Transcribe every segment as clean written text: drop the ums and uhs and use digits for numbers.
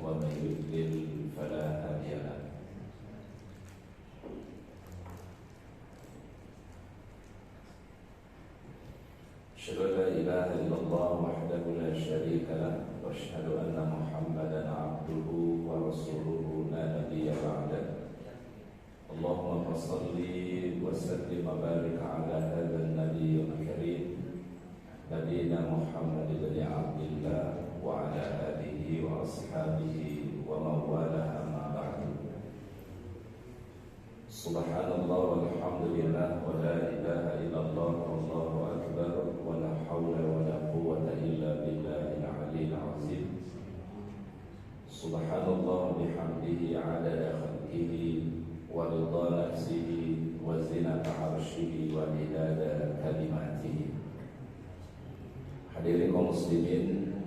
ومن يضلل فلا هادي له. أشهد أن لا إله إلا الله وحده لا شريك له وأشهد أن محمدا عبده ورسوله لا نبي بعده. اللهم صل وسلم وبارك على هذا النبي الكريم نبينا محمد بن عبد الله وعلى آله وأصحابه ومن والاه أما بعد. سبحان الله والحمد لله ولا إله إلا الله والله أكبر ولا حول ولا قوة إلا بالله العلي العظيم. سبحان الله بحمده عدد خلقه ورضا نفسه وزنة عرشه ومداد كلماته. Hadirin kaum muslimin,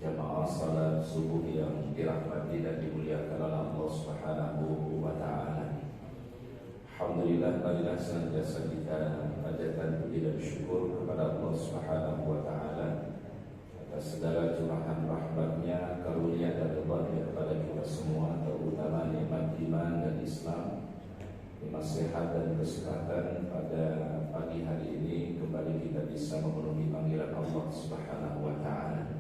jamaah salat subuh yang dirahmati dan dimuliakan oleh Allah Subhanahu wa taala. Alhamdulillah, marilah senantiasa kita panjatkan puji dan syukur kepada Allah Subhanahu wa taala atas segala curahan rahmat-Nya, karunia dan ridha-Nya kepada kita semua, terutama nikmat iman dan Islam, nikmat sehat dan kesehatan. Pada pagi hari ini kembali kita bisa memenuhi panggilan Allah Subhanahu wa taala.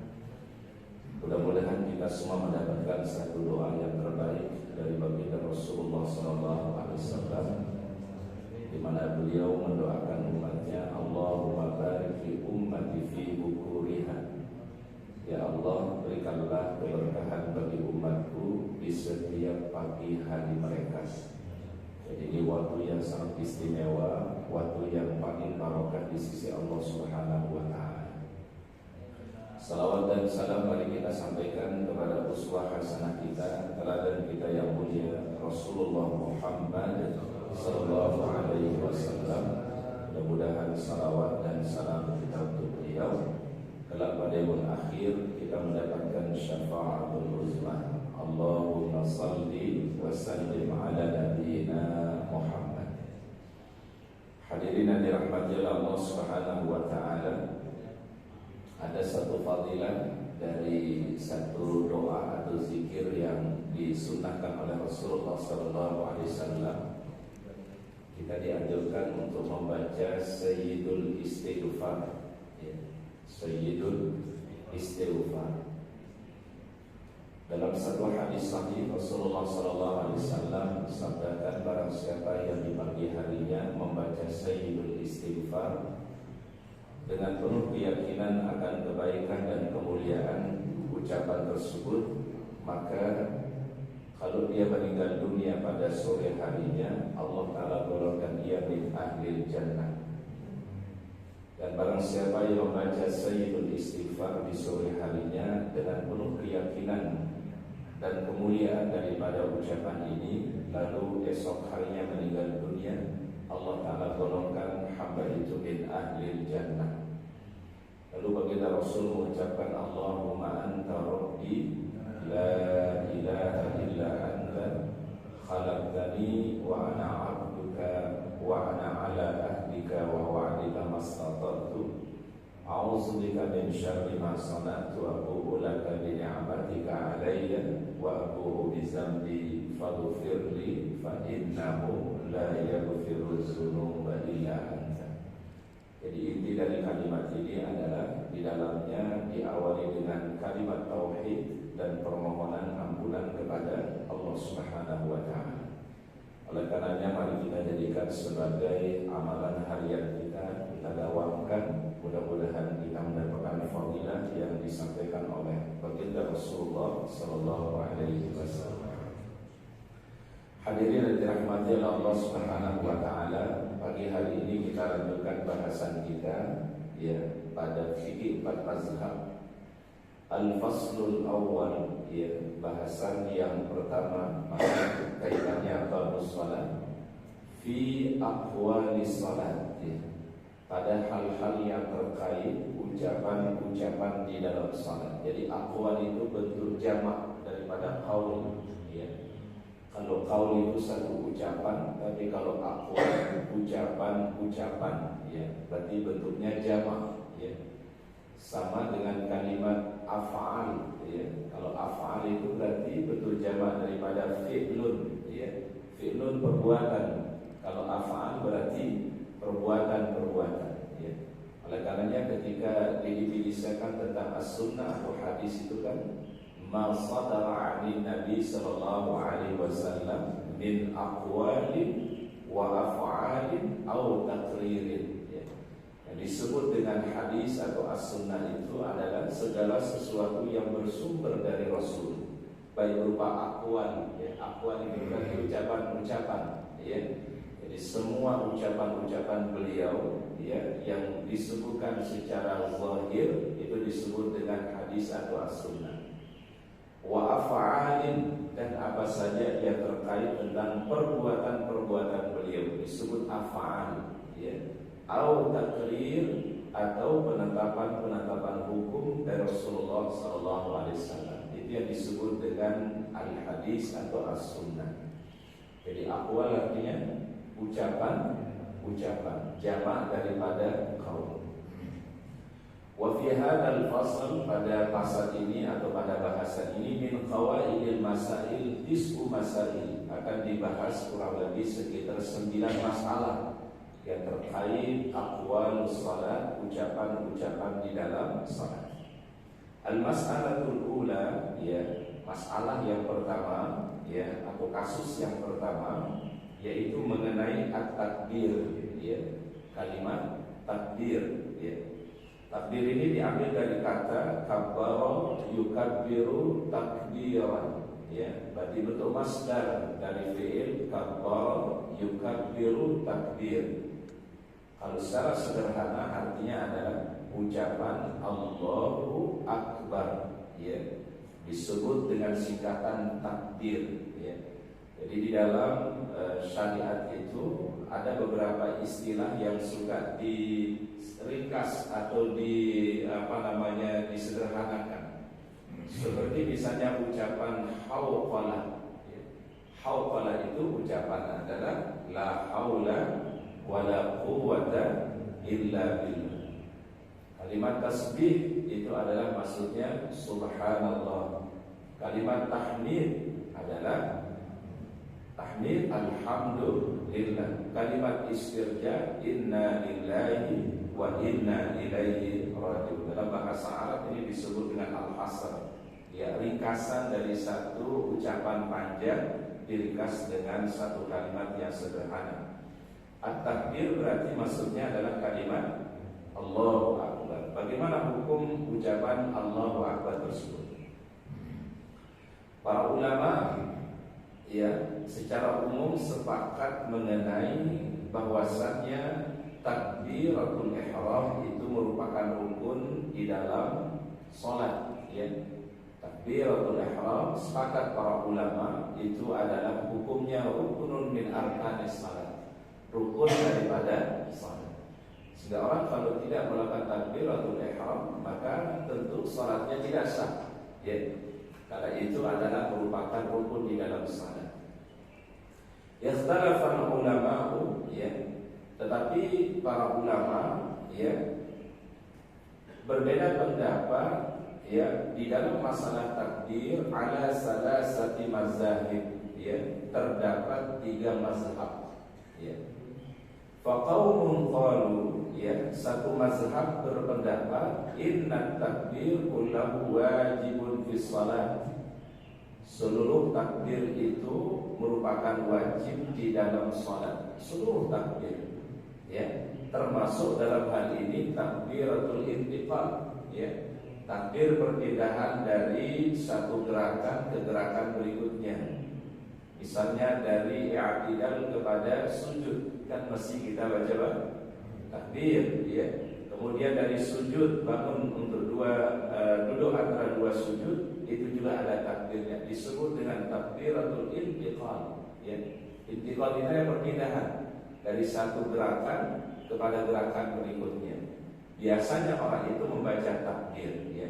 Mudah-mudahan kita semua mendapatkan satu doa yang terbaik dari baginda Rasulullah SAW, di mana beliau mendoakan umatnya, Allahumma barik fi ummati fi bukuriha. Ya Allah, berikanlah keberkahan bagi umatku di setiap pagi hari mereka. Jadi ini waktu yang sangat istimewa, waktu yang paling barokah di sisi Allah Subhanahu wa taala. Salawat dan salam mari kita sampaikan kepada uswah hasanah kita, teladan kita yang mulia, Rasulullah Muhammad sallallahu alaihi wasallam. Mudah-mudahan salawat dan salam kita untuk beliau kelak pada yaumul akhir kita mendapatkan syafa'atul uzma. Allahumma salli wa sallim ala nabiyyina Muhammad. Hadirin yang dirahmati Allah Subhanahu wa taala, ada satu fadilah dari satu doa atau zikir yang disunnahkan oleh Rasulullah SAW. Kita dianjurkan untuk membaca Sayyidul Istighfar, Sayyidul Istighfar. Dalam satu hadis sahih Rasulullah SAW sabdakan, barang siapa yang di pagi harinya membaca Sayyidul Istighfar dengan penuh keyakinan akan kebaikan dan kemuliaan ucapan tersebut, maka kalau dia meninggal dunia pada sore harinya, Allah Ta'ala golongkan dia min ahlil jannah. Dan barang siapa yang membaca Sayyidul Istighfar di sore harinya dengan penuh keyakinan dan kemuliaan daripada ucapan ini, lalu esok harinya meninggal dunia, Allah Ta'ala golongkan hamba itu min ahlil jannah. Lalu baginda Rasul mengucapkan, Allahumma anta rabbi la ilaha illa anta khalaqtani wa ana abduka wa ana ala ahdika wa wa'dika mastata'tu a'udzu bika min syarri ma sana'tu wa abu'u laka bi ni'matika 'alayya wa abu'u bi dzambi faghfirli fa innahu la yaghfiru dzunuba illa anta. Jadi inti dari kalimat ini adalah di dalamnya diawali dengan kalimat tauhid dan permohonan ampunan kepada Allah Subhanahu wa taala. Oleh karenanya mari kita jadikan sebagai amalan harian kita, kita dawamkan, mudah-mudahan kita mendapatkan fadilah yang disampaikan oleh baginda Rasulullah sallallahu alaihi wasallam. Hadirin yang dirahmati oleh Allah Subhanahu wa taala, pagi hari ini kita lanjutkan bahasan kita pada fikih 4 mazhab. Al-faslul awal, bahasan yang pertama, maka kaitannya babus salat fi aqwalis salat, pada hal-hal yang terkait ucapan-ucapan di dalam salat. Jadi aqwal itu bentuk jamak daripada qaul, Kalau qaul itu satu ucapan, tapi kalau aqwal ucapan-ucapan, berarti bentuknya jamak, sama dengan kalimat af'al, ya. Kalau af'al itu berarti betul jamak daripada fi'lun, ya. Fi'lun perbuatan. Kalau af'al berarti perbuatan-perbuatan, ya. Oleh karenanya ketika didefinisikan tentang as-sunnah atau hadis itu kan ma sadara 'anil Nabi sallallahu alaihi wasallam min aqwalin wa af'alin aw taqririn, ya. Yang disebut dengan hadis atau as-sunnah itu adalah segala sesuatu yang bersumber dari Rasul, baik berupa aqwal, ya. Aqwal itu berarti ucapan-ucapan, ya. Jadi semua ucapan-ucapan beliau, ya, yang disebutkan secara zahir itu disebut dengan hadis atau as-sunnah. Wa af'alin, dan apa saja yang terkait tentang perbuatan-perbuatan beliau disebut af'al, ya. Au takrir, atau penetapan-penetapan hukum dari Rasulullah sallallahu alaihi wasallam. Itu yang disebut dengan al-hadis atau as-sunnah. Jadi aqwal artinya ucapan, jamak daripada qaul. Wa fi hadzal fasl, pada pasal ini atau pada bahasan ini, min qawaidil masail tis'u masail, akan dibahas kurang lebih sekitar 9 masalah yang terkait aqwal salat, ucapan-ucapan di dalam salat. Al-mas'alatul ula, ya, masalah yang pertama, ya, atau kasus yang pertama, yaitu mengenai at-takbir, ya, kalimat takbir, ya. Takbir ini diambil dari kata kabbara yukabbiru takbiran, ya. Berarti bentuk masdar dari fi'il kabbara yukabbiru takbir. Kalau secara sederhana artinya adalah ucapan Allahu Akbar, ya. Disebut dengan singkatan takbir, ya. Jadi di dalam syariat itu ada beberapa istilah yang suka diringkas atau disederhanakan. Seperti misalnya ucapan hauqalah, ya. Hauqalah itu ucapan adalah la haula wala quwwata illa billah. Kalimat tasbih itu adalah maksudnya subhanallah. Kalimat tahmid adalah tahmid alhamdulillah. Kalimat istirja inna lillahi wa inna ilaihi raji'un. Dalam bahasa Arab ini disebut dengan al-hasr, ya, ringkasan dari satu ucapan panjang diringkas dengan satu kalimat yang sederhana. At-takbir berarti maksudnya adalah kalimat Allahu Akbar. Bagaimana hukum ucapan Allahu Akbar tersebut? Para ulama, ya, secara umum sepakat mengenai bahwasannya takbiratul ihram itu merupakan rukun di dalam salat, ya. Takbiratul ihram sepakat para ulama itu adalah hukumnya rukunun min arkanis salat, rukun daripada salat. Sehingga orang kalau tidak melakukan takbiratul ihram maka tentu salatnya tidak sah, ya. Karena itu adalah merupakan rukun di dalam salat. Yakhtalafan ulama'u, ya, tetapi para ulama, ya, berbeda pendapat, ya, di dalam masalah takbir ala salasati mazahib, ya, terdapat 3 mazhab, ya. Faqaumun qalu, ya, satu mazhab berpendapat inna takbir kullahu wajibun fi shalah. Seluruh takbir itu merupakan wajib di dalam salat. Seluruh takbir, ya, termasuk dalam hal ini takbiratul intiqal, ya, takbir perpindahan dari satu gerakan ke gerakan berikutnya. Misalnya dari i'tidal kepada sujud, kan mesti kita baca takbir, ya. Kemudian dari sujud bangun untuk duduk antara 2 sujud, itu juga ada takbirnya, disebut dengan takbiratul intiqal, ya. Intiqal itu adalah perpindahan dari satu gerakan kepada gerakan berikutnya. Biasanya orang itu membaca takbir, ya.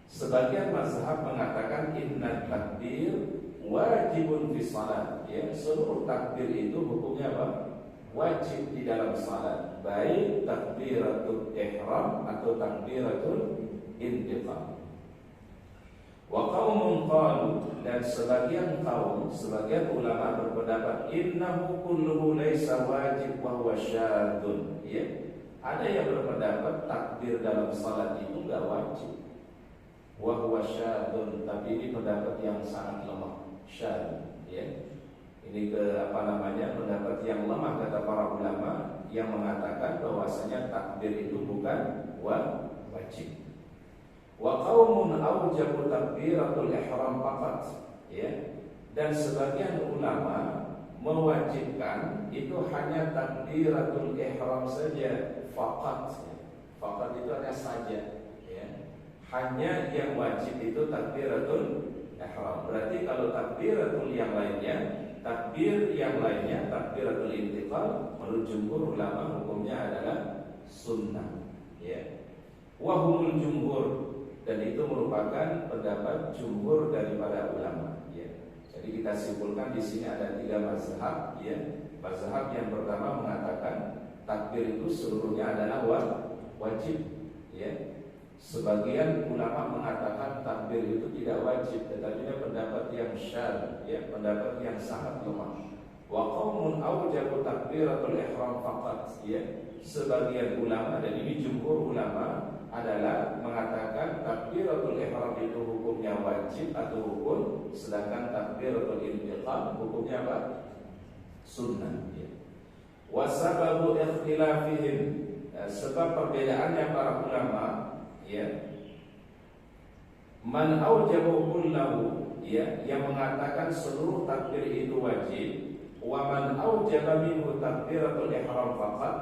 Sebagian mazhab mengatakan inna takbir wajibun fi shalat, ya. Seluruh takbir itu hukumnya apa? Wajib di dalam salat, baik takbiratul ihram atau takbiratul intiqal. Wa qaumun qalu, dan sebagian kaum, sebagian ulama berpendapat innahu kulluhu laisa wajib wa huwa syadun, ya. Ada yang berpendapat takbir dalam salat itu enggak wajib. Wa huwa syadun, tapi ini pendapat yang sangat lemah, syad, ya. Ini pendapat yang lemah kata para ulama yang mengatakan bahwasanya takbir itu bukan wajib. Wa qaumun aujabu takbiratul ihram faqat, ya. Dan sebagian ulama mewajibkan itu hanya takbiratul ihram saja, faqat. Faqat itu hanya saja, ya. Hanya yang wajib itu takbiratul ihram. Berarti kalau takbiratul yang lainnya, takbiratul intiqal, menurut jumhur ulama hukumnya adalah sunnah, ya. Wa humul jumhur, dan itu merupakan pendapat jumhur daripada ulama, ya. Jadi kita simpulkan di sini ada 3 mazhab, ya. Mazhab yang pertama mengatakan takbir itu seluruhnya adalah wajib, ya. Sebagian ulama mengatakan takbir itu tidak wajib, tetapi pendapat yang syadz, ya, pendapat yang sangat lemah. Wa qaumun aujabu takbiratul ihram faqat, ya. Sebagian ulama, dan ini jumhur ulama, adalah mengatakan takbiratul ihram itu hukumnya wajib atau rukun, sedangkan takbiratul intiqal hukumnya apa? Sunnah, ya. Wa sababu ikhtilafihim, sebab perbedaannya para ulama, ya, man aujabu kullahu, ya, yang mengatakan seluruh takbir itu wajib, wa man aujaba minhu takbiratul ihram faqat,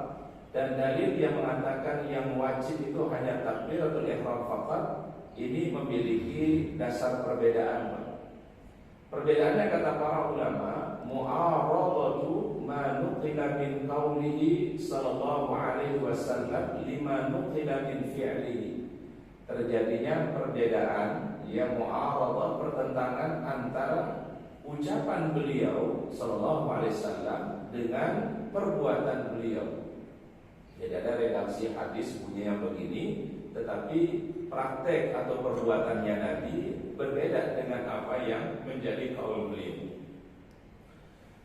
dan dalil yang mengatakan yang wajib itu hanya takbiratul ihram faqat, ini memiliki dasar perbedaan. Perbedaannya kata para ulama, mu'aradatu ma nuqila min qaulihi sallallahu alaihi wasallam lima nuqila min fi'lihi. Terjadinya perbedaan, yang mu'aradah, pertentangan antara ucapan beliau sallallahu alaihi wasallam dengan perbuatan beliau. Jadi ada redaksi hadis bunyinya begini, tetapi praktek atau perbuatannya Nabi berbeda dengan apa yang menjadi qaul beliau.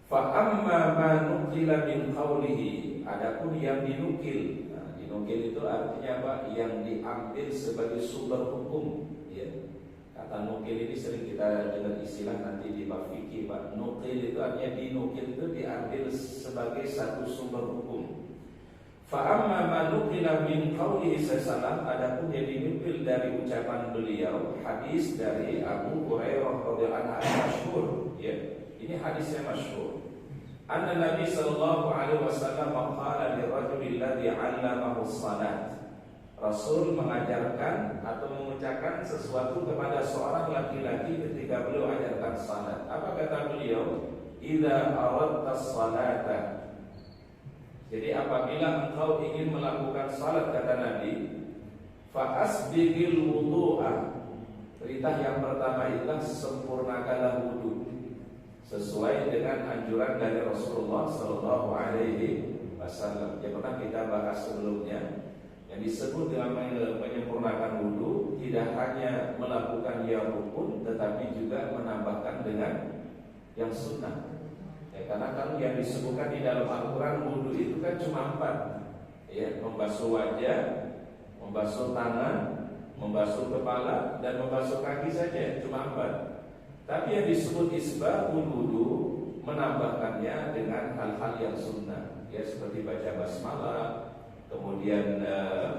Fa amma ma nuqila min qaulihi, adapun yang dinukil. Nah, dinukil itu artinya apa? Yang diambil sebagai sumber hukum, ya. Kata nukil ini sering kita dengar istilah nanti di bab fikih, Pak. Nukil itu artinya dinukil itu diambil sebagai satu sumber hukum. Fa amma ma nuqila min qaulihi sallallahu, adapun yang dinukil dari ucapan beliau, hadis dari Abu Hurairah radhiyallahu anhu masyhur, ya. Ini hadisnya masyhur. Anna Nabi sallallahu alaihi wasallam qala lirajulil ladzi 'allamahu shalat. Rasul mengajarkan atau mengucapkan sesuatu kepada seorang laki-laki ketika beliau ajarkan salat. Apa kata beliau? Idza aradta salata. Jadi apabila engkau ingin melakukan salat, kata Nabi, fa asbighil wudu'a. Perintah yang pertama ialah sempurnakanlah wudu sesuai dengan anjuran dari Rasulullah sallallahu alaihi wasallam. Yang pernah kita bahas sebelumnya, yang disebut dengan menyempurnakan wudu tidak hanya melakukan yang rukun, tetapi juga menambahkan dengan yang sunnah. Ya, karena kalau yang disebutkan di dalam Al-Quran wudu itu kan cuma 4, ya, membasuh wajah, membasuh tangan, membasuh kepala, dan membasuh kaki saja, cuma 4. Tapi yang disebut isbahul wudu menambahkannya dengan hal-hal yang sunnah, ya, seperti baca basmalah, kemudian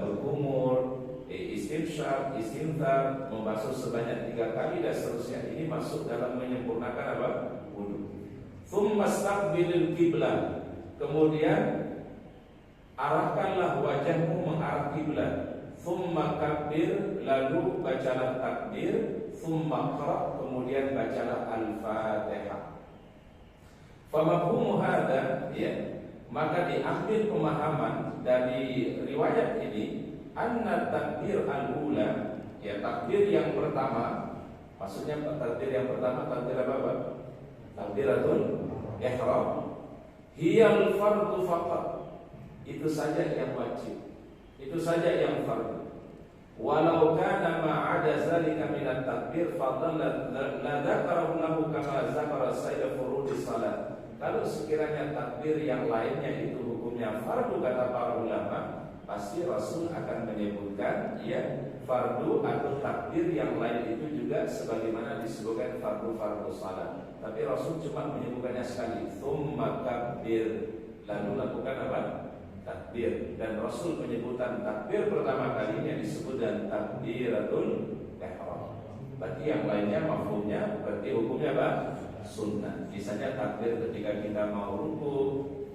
berkumur, istinsyaq, istinthar, membasuh sebanyak 3 kali dan seterusnya. Ini masuk dalam menyempurnakan apa? Wudu. Tsumma staqbilil qiblah. Kemudian arahkanlah wajahmu mengarah kiblat. Tsumma kabbir, lalu bacalah takbir. Tsumma qra, kemudian bacalah al-Fatihah. Fa mafhumu hadza, ya, maka diambil pemahaman dari riwayat ini, anna takbir al-ula, ya, takbir yang pertama, maksudnya takbir yang pertama, takbir apa? Takbiratul ihram, hiyal fardu faqat. Itu saja yang wajib, itu saja yang fardu. Walau kana ma'ada zalika minat takbir fadlan la dzakarahu lahu kama dzakara sayyid furudis salat. Kalau sekiranya takbir yang lainnya itu hukumnya fardu kata para ulama, pasti Rasul akan menyebutkan ya fardu atau takbir yang lain itu juga sebagaimana disebutkan fardu salat. Tapi Rasul cuma menyebutkannya sekali, tsumma kabbir, lalu lakukan apa? Takbir. Dan Rasul penyebutan takbir pertama kalinya disebut dan takbiratul ihram. Berarti yang lainnya mafhumnya berarti hukumnya apa? Sunnah. Misalnya takbir ketika kita mau ruku,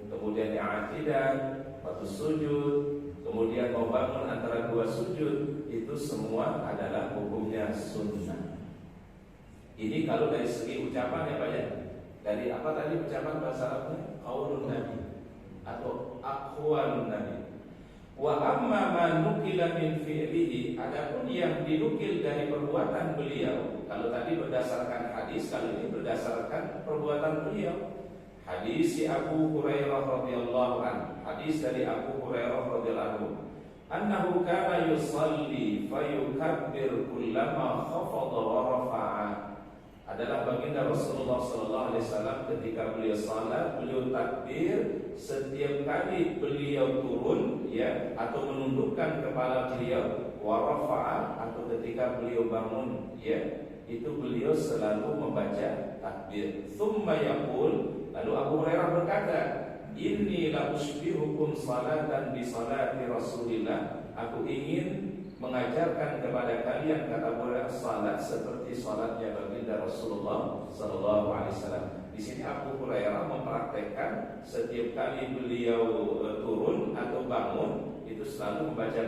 kemudian i'tidah, waktu sujud, kemudian mau bangun antara dua sujud, itu semua adalah hukumnya sunnah. Ini kalau dari segi ucapan ya Pak ya. Dari apa tadi ucapan bahasa Arabnya? Qaulun Nabi atau aqwalun Nabi. Wa amma ma nukila min fi'lihi, adapun yang dinukil dari perbuatan beliau. Kalau tadi berdasarkan hadis, kali ini berdasarkan perbuatan beliau. Hadis si Abu Hurairah radhiyallahu anhu. Hadis dari Abu Hurairah radhiyallahu anhu. Annahu kana yusalli fayukabbir kullama khafadha wa rafa'a. Adalah baginda Rasulullah sallallahu alaihi wasallam ketika beliau salat, beliau takbir setiap kali beliau turun ya atau menundukkan kepala beliau, wa rafa'a atau ketika beliau bangun ya, itu beliau selalu membaca takbir. Tsumma yaqul, lalu Abu Hurairah berkata, inni la usbihukum salatan bi salati Rasulillah. Aku ingin mengajarkan kepada kalian kata Hurairah salat seperti salatnya baginda Rasulullah sallallahu alaihi wasallam. Di sini Abu Hurairah mempraktekkan setiap kali beliau turun atau bangun itu selalu membaca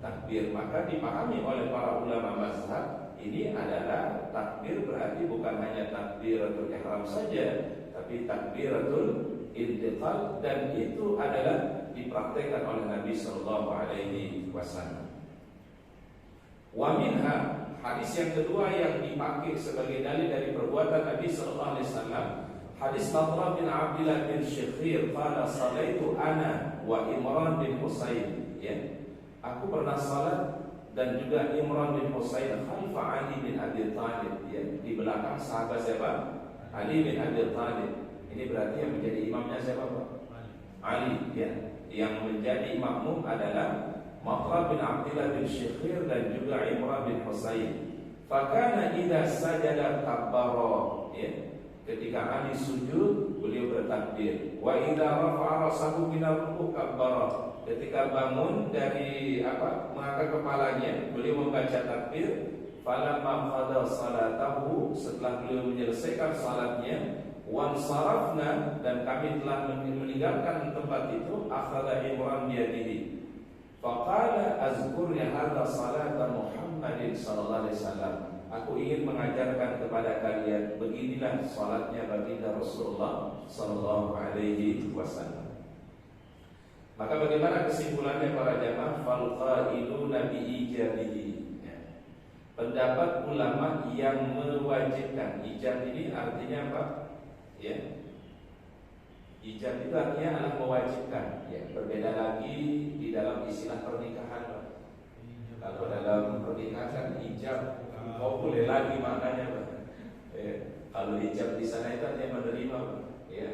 takbir. Maka dipahami oleh para ulama mazhab ini adalah takbir berarti bukan hanya takbiratul ihram saja, tapi takbiratul intiqal, dan itu adalah dipraktekkan oleh Nabi sallallahu alaihi wasallam. Wa minha, hadis yang kedua yang dipakai sebagai dalil dari perbuatan Nabi sallallahu alaihi wasallam, hadis Nadra bin Abdullah bin Syikhir qala salaitu ana wa Imran bin Husain ya. Aku pernah salat dan juga Imran bin Husain khalfa Ali bin Abi Thalib ya, di belakang sahabat siapa? Ali bin Abi Thalib. Ini berarti yang menjadi imamnya siapa Pak? Ali ya. Yang menjadi makmum adalah Nadra bin Abdullah bin Syikhir dan juga Imran bin Husain. Fakana idza sajada kabbara ya. Ketika Ali sujud beliau bertakbir. Wa idza rafa'a rasahu min ar-ruku' kabbara. Ketika bangun dari mengangkat kepalanya beliau membaca takbir. Falamma qada salatahu, setelah beliau menyelesaikan salatnya, wan sarafna, dan kami telah meninggalkan tempat itu, akhadha Imran biyadihi. Faqala azkurni hadza salata Muhammadin sallallahu alaihi wasallam. Aku ingin mengajarkan kepada kalian beginilah salatnya baginda Rasulullah sallallahu alaihi wasallam. Maka bagaimana kesimpulannya para jamaah? Fal qailuna bi ijabihi. Pendapat ulama yang mewajibkan. Ijab ini artinya apa? Ya. Ijab itu artinya adalah mewajibkan. Ya, berbeda lagi di dalam istilah pernikahan. Kalau dalam pernikahan ijab kau boleh lagi maknanya, Pak. Ya. Kalau ijab di sana itu artinya menerima, ya.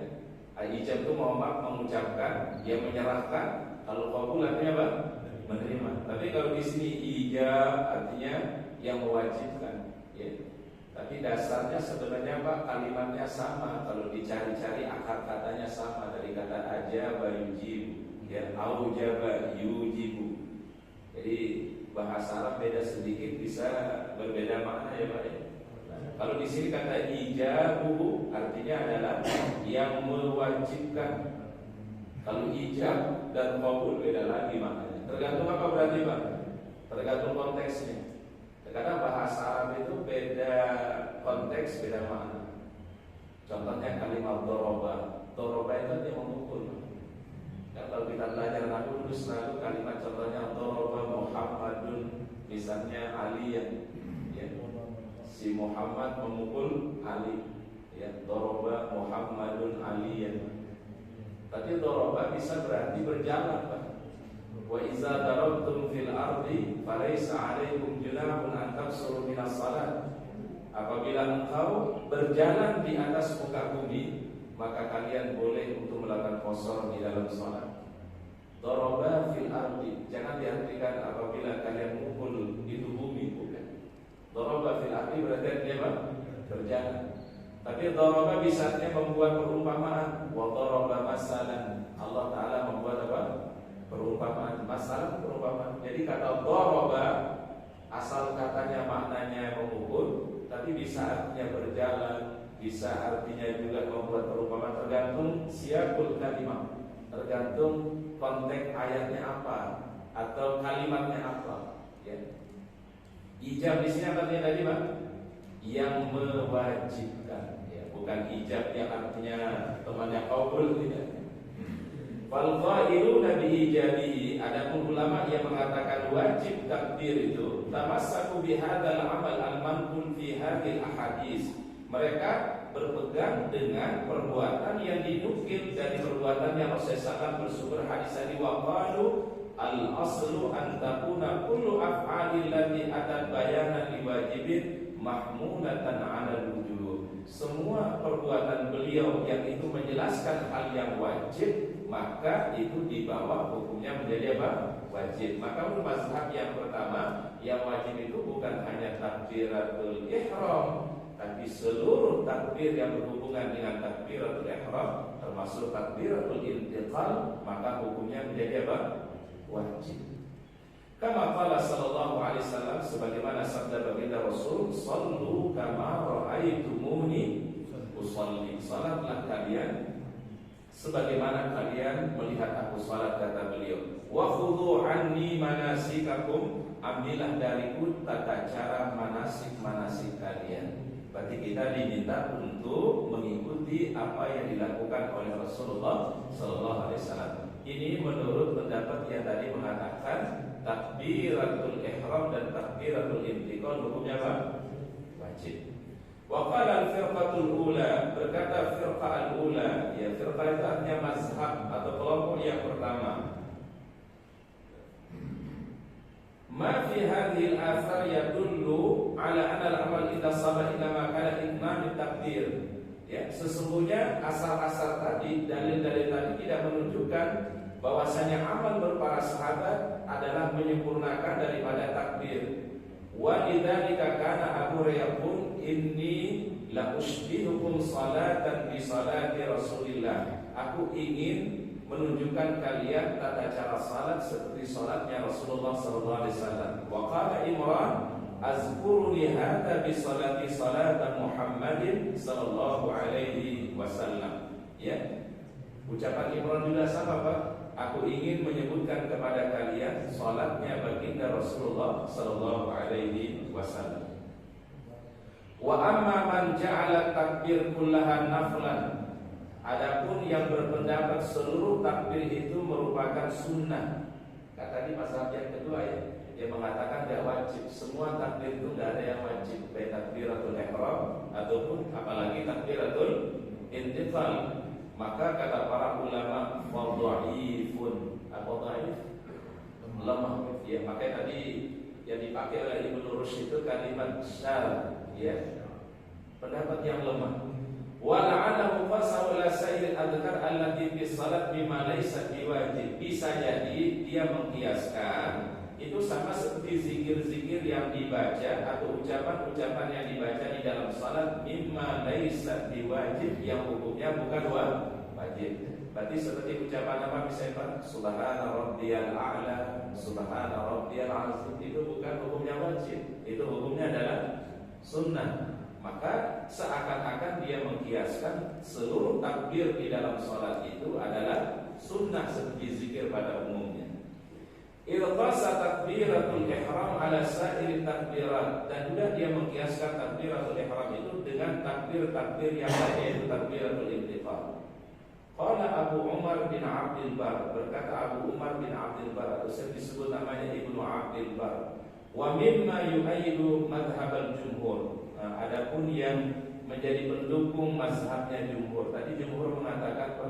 Ijab itu mengucapkan, dia menyerahkan. Kalau kabul artinya apa? Menerima. Tapi kalau di sini ijab artinya yang mewajibkan, ya. Tapi dasarnya sebenarnya Pak, kalimatnya sama. Kalau dicari-cari akar katanya sama, dari kata ajaba yujibu, ya, aujaba yujibu. Jadi bahasa Arab beda sedikit bisa berbeda makna ya Pak ya. Kalau di sini kata ijabu artinya adalah yang mewajibkan. Kalau ijab dan qabul beda lagi maknanya. Tergantung apa berarti Pak? Tergantung konteksnya. Karena bahasa Arab itu beda konteks, beda makna. Contohnya kalimat doroba. Doroba itu artinya memukul. Kalau kita belajar nahwu dulu selalu kalimat contohnya doroba Muhammadun, misalnya Ali ya. Si Muhammad memukul Ali, ya, doroba Muhammadun Ali ya. Tapi doroba bisa berarti berjalan Pak. Wa iza darabtum fil ardi falaisa 'alaikum junahun an taqsuru minas salat. Apabila engkau berjalan di atas muka bumi, maka kalian boleh untuk melakukan qasar di dalam salat. Daraba fil ardi, jangan diartikan apabila kalian mukul itu bumi, bukan. Daraba fil ardi berarti dia apa? Berjalan. Tapi daraba bisa membuat perumpamaan. Wa daraba masalan. Allah Ta'ala membuat apa? Perumpamaan. Masalah perumpamaan. Jadi kata daraba asal katanya maknanya memukul, tapi bisa artinya berjalan, bisa artinya juga membuat perumpamaan, tergantung siapul kalimat, tergantung konteks ayatnya apa atau kalimatnya apa. Ya. Ijab di sini artinya tadi Pak, yang mewajibkan, ya, bukan ijab yang artinya temannya qabul, tidak. Wal qailuna bi ijabihi, adapun ulama yang mengatakan wajib takbir itu tamassaku bi hadzal amal al-manqul fi hadhil ahadits. Mereka berpegang dengan perbuatan yang dinukil dari perbuatan yang Rasulullah SAW bersumber hadis tadi, wa qalu al-aslu an takuna kullu af'alil lati atat bayanan liwajibin mahmulatan 'ala al-wujub. Semua perbuatan beliau yang itu menjelaskan hal yang wajib, maka itu di bawah hukumnya menjadi apa? Wajib. Maka menurut mazhab yang pertama, yang wajib itu bukan hanya takbiratul ihram, tapi seluruh takbir yang berhubungan dengan takbiratul ihram, termasuk takbiratul intiqal, maka hukumnya menjadi apa? Wajib. Kama qala sallallahu alaihi wasallam, sebagaimana sabda baginda Rasul, sallu kama ra'aitumuni usalli. Salatlah kalian sebagaimana kalian melihat aku salat, kata beliau. Wa khudhu anni manasikakum, ambillah dariku tata cara manasik-manasik kalian. Berarti kita diminta untuk mengikuti apa yang dilakukan oleh Rasulullah sallallahu alaihi wasallam. Ini menurut pendapat yang tadi mengatakan takbiratul ihram dan takbiratul intiqal hukumnya apa? Wajib. Wa qala al-firqatul ula, berkata firqah al-ula, ya firqah itu artinya mazhab atau kelompok yang pertama. Ma fi hadhihi al-athar yadullu ala anna al-amal idza saba ila ma kana itmam takbir. Ya, sesungguhnya asal-asal tadi, dalil-dalil tadi tidak menunjukkan bahwasanya amal para sahabat adalah menyempurnakan daripada takbir. Wa lidzalika kana Abu Hurairah inni la ushbihukum salatan bi salati Rasulillah. Aku ingin menunjukkan kalian tata cara salat seperti salatnya Rasulullah sallallahu alaihi wasallam. Wa qala Imran azkuruni hadza bi salati salatan Muhammadin sallallahu alaihi wasallam. Ya. Ucapan Imran juga sama Pak. Aku ingin menyebutkan kepada kalian salatnya baginda Rasulullah sallallahu alaihi wasallam. Wa amma man ja'ala takbir kullahan naflan. Adapun yang berpendapat seluruh takbir itu merupakan sunnah. Kata di mazhab yang kedua ya, dia mengatakan tidak wajib. Semua takbir itu tidak ada yang wajib, baik takbiratul ihram ataupun apalagi takbiratul intiqal. Maka kata para ulama wadhaifun, apa dhaif? Lemah. Ya, makanya tadi yang dipakai oleh Ibnu Rushd itu kalimat syadz, ya. Pendapat yang lemah. Wala'annahu fasahu ila sayyid adhkar allati fi salat bima laysa biwajib. Bisa jadi dia mengkiaskan itu sama seperti zikir-zikir yang dibaca atau ucapan-ucapan yang dibaca di dalam salat mimma laysa biwajib, yang hukumnya bukan wajib. Berarti seperti ucapan apa misalnya subhana rabbiyal a'la, subhana rabbiyal azim, itu bukan hukumnya wajib, itu hukumnya adalah sunnah. Maka seakan-akan dia mengkiaskan seluruh takbir di dalam salat itu adalah sunnah seperti zikir pada umumnya. Ilqasa takbiratul ihram ala sa'iri takbirat, dan juga dia mengkiaskan takbiratul ihram itu dengan takbir-takbir yang lain, yaitu takbiratul intiqal. Qala Abu Umar bin Abdul Bar, berkata Abu Umar bin Abdul Bar, atau disebut namanya Ibnu Abdul Bar. Wa mimma yu'ayyidu madhhab al-jumhur. Adapun yang menjadi pendukung mazhabnya jumhur, tadi jumhur mengatakan apa?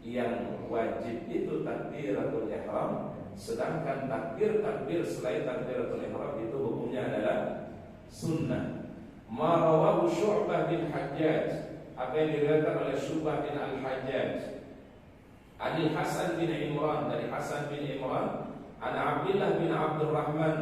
yang wajib itu takbiratul ihram, sedangkan takbir selain takbiratul ihram itu hukumnya adalah sunnah. Ma rawahu Syu'bah bin Hajjaj, apa yang diriwayatkan oleh Syu'bah bin Al-Hajjaj, Anil Hasan bin Imran, dari Hasan bin Imran, an Abdullah bin Abdurrahman,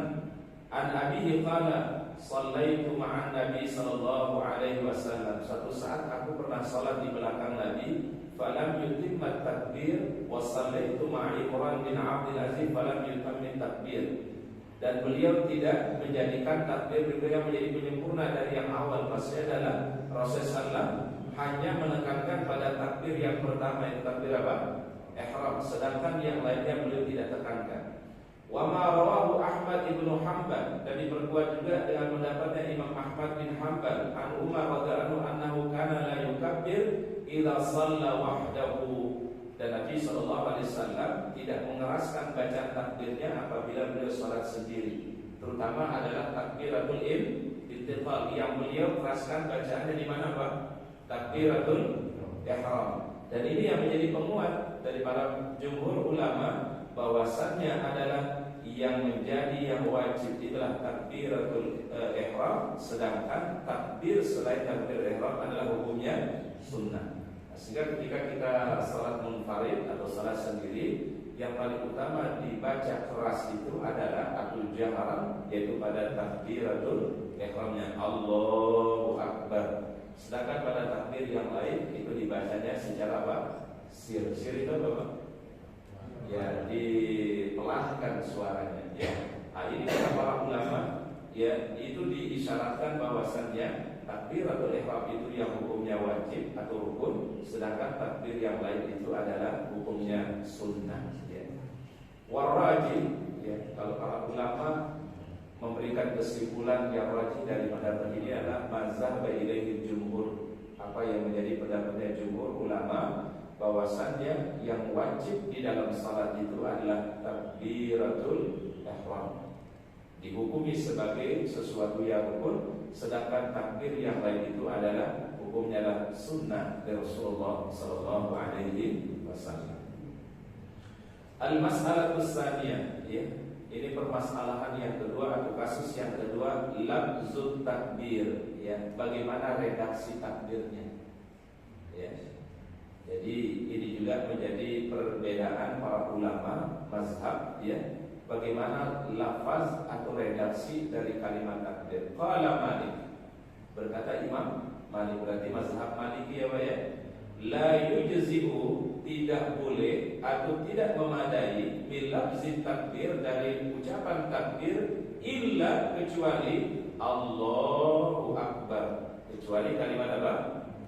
an abihi qala, sallaitu ma'an Nabi sallallahu alaihi wasallam. Suatu saat aku pernah salat di belakang Nabi, falam yutimmat takbir, wa sallaitu ma'a Imran bin Abdul Aziz falam yutammin takbir. Dan beliau tidak menjadikan takbir beliau menjadi penyempurna dari yang awal. Maksudnya adalah Rasulullah hanya menekankan pada takbir yang pertama, itu takbir apa? Ihram, sedangkan yang lainnya beliau tidak tekankan. Wa ma rawahu Ahmad ibn Hanbal, dan diperkuat juga dengan pendapatnya Imam Ahmad bin Hanbal, an Umar radhiyallahu anhu kana la yukabbir idza shalla wahdahu. Dan Nabi sallallahu alaihi wasallam tidak mengeraskan bacaan takbirnya apabila beliau salat sendiri. Terutama adalah takbiratul intiqal yang beliau keraskan bacaannya di mana, Pak? Takbiratul ihram. Dan ini yang menjadi penguat dari para jumhur ulama bahwasannya adalah yang menjadi yang wajib itulah takbiratul ihram, sedangkan takbir selain takbir ihram adalah hukumnya sunnah. Sehingga ketika kita salat munfarid atau salat sendiri, yang paling utama dibaca keras itu adalah atul jaharan, yaitu pada takbiratul ihramnya Allahu Akbar. Sedangkan pada takbir yang lain itu dibacanya secara apa? Sir itu apa? Ya, dipelahkan suaranya. Ya, nah, ini kata para ulama, ya, itu diisyaratkan bahwasannya takbiratul ihram itu yang hukumnya wajib atau rukun, sedangkan takbir yang lain itu adalah hukumnya sunnah. Ya. Warajih, ya, kalau para ulama memberikan kesimpulan yang rajih dari pendapat ini adalah mazhab ilaihi jumhur. Apa yang menjadi pendapatnya jumhur ulama bahwasannya yang wajib di dalam salat itu adalah takbiratul ihram, dihukumi sebagai sesuatu yang rukun, sedangkan takbir yang lain itu adalah hukumnya adalah sunnah dari Rasulullah sallallahu alaihi wasallam. Al-mas'alatus tsaniyah, ya. Ini permasalahan yang kedua atau kasus yang kedua, lafzut takbir, ya. Bagaimana redaksi takbirnya? Ya. Jadi ini juga menjadi perbedaan para ulama mazhab, ya. Bagaimana lafaz atau redaksi dari kalimat takbir. Qala Malik, berkata Imam Malik, berarti mazhab Maliki ya, la yujzi'u, tidak boleh atau tidak memadai bilafzi takbir, dari ucapan takbir, illa, kecuali Allahu Akbar, kecuali kalimat apa?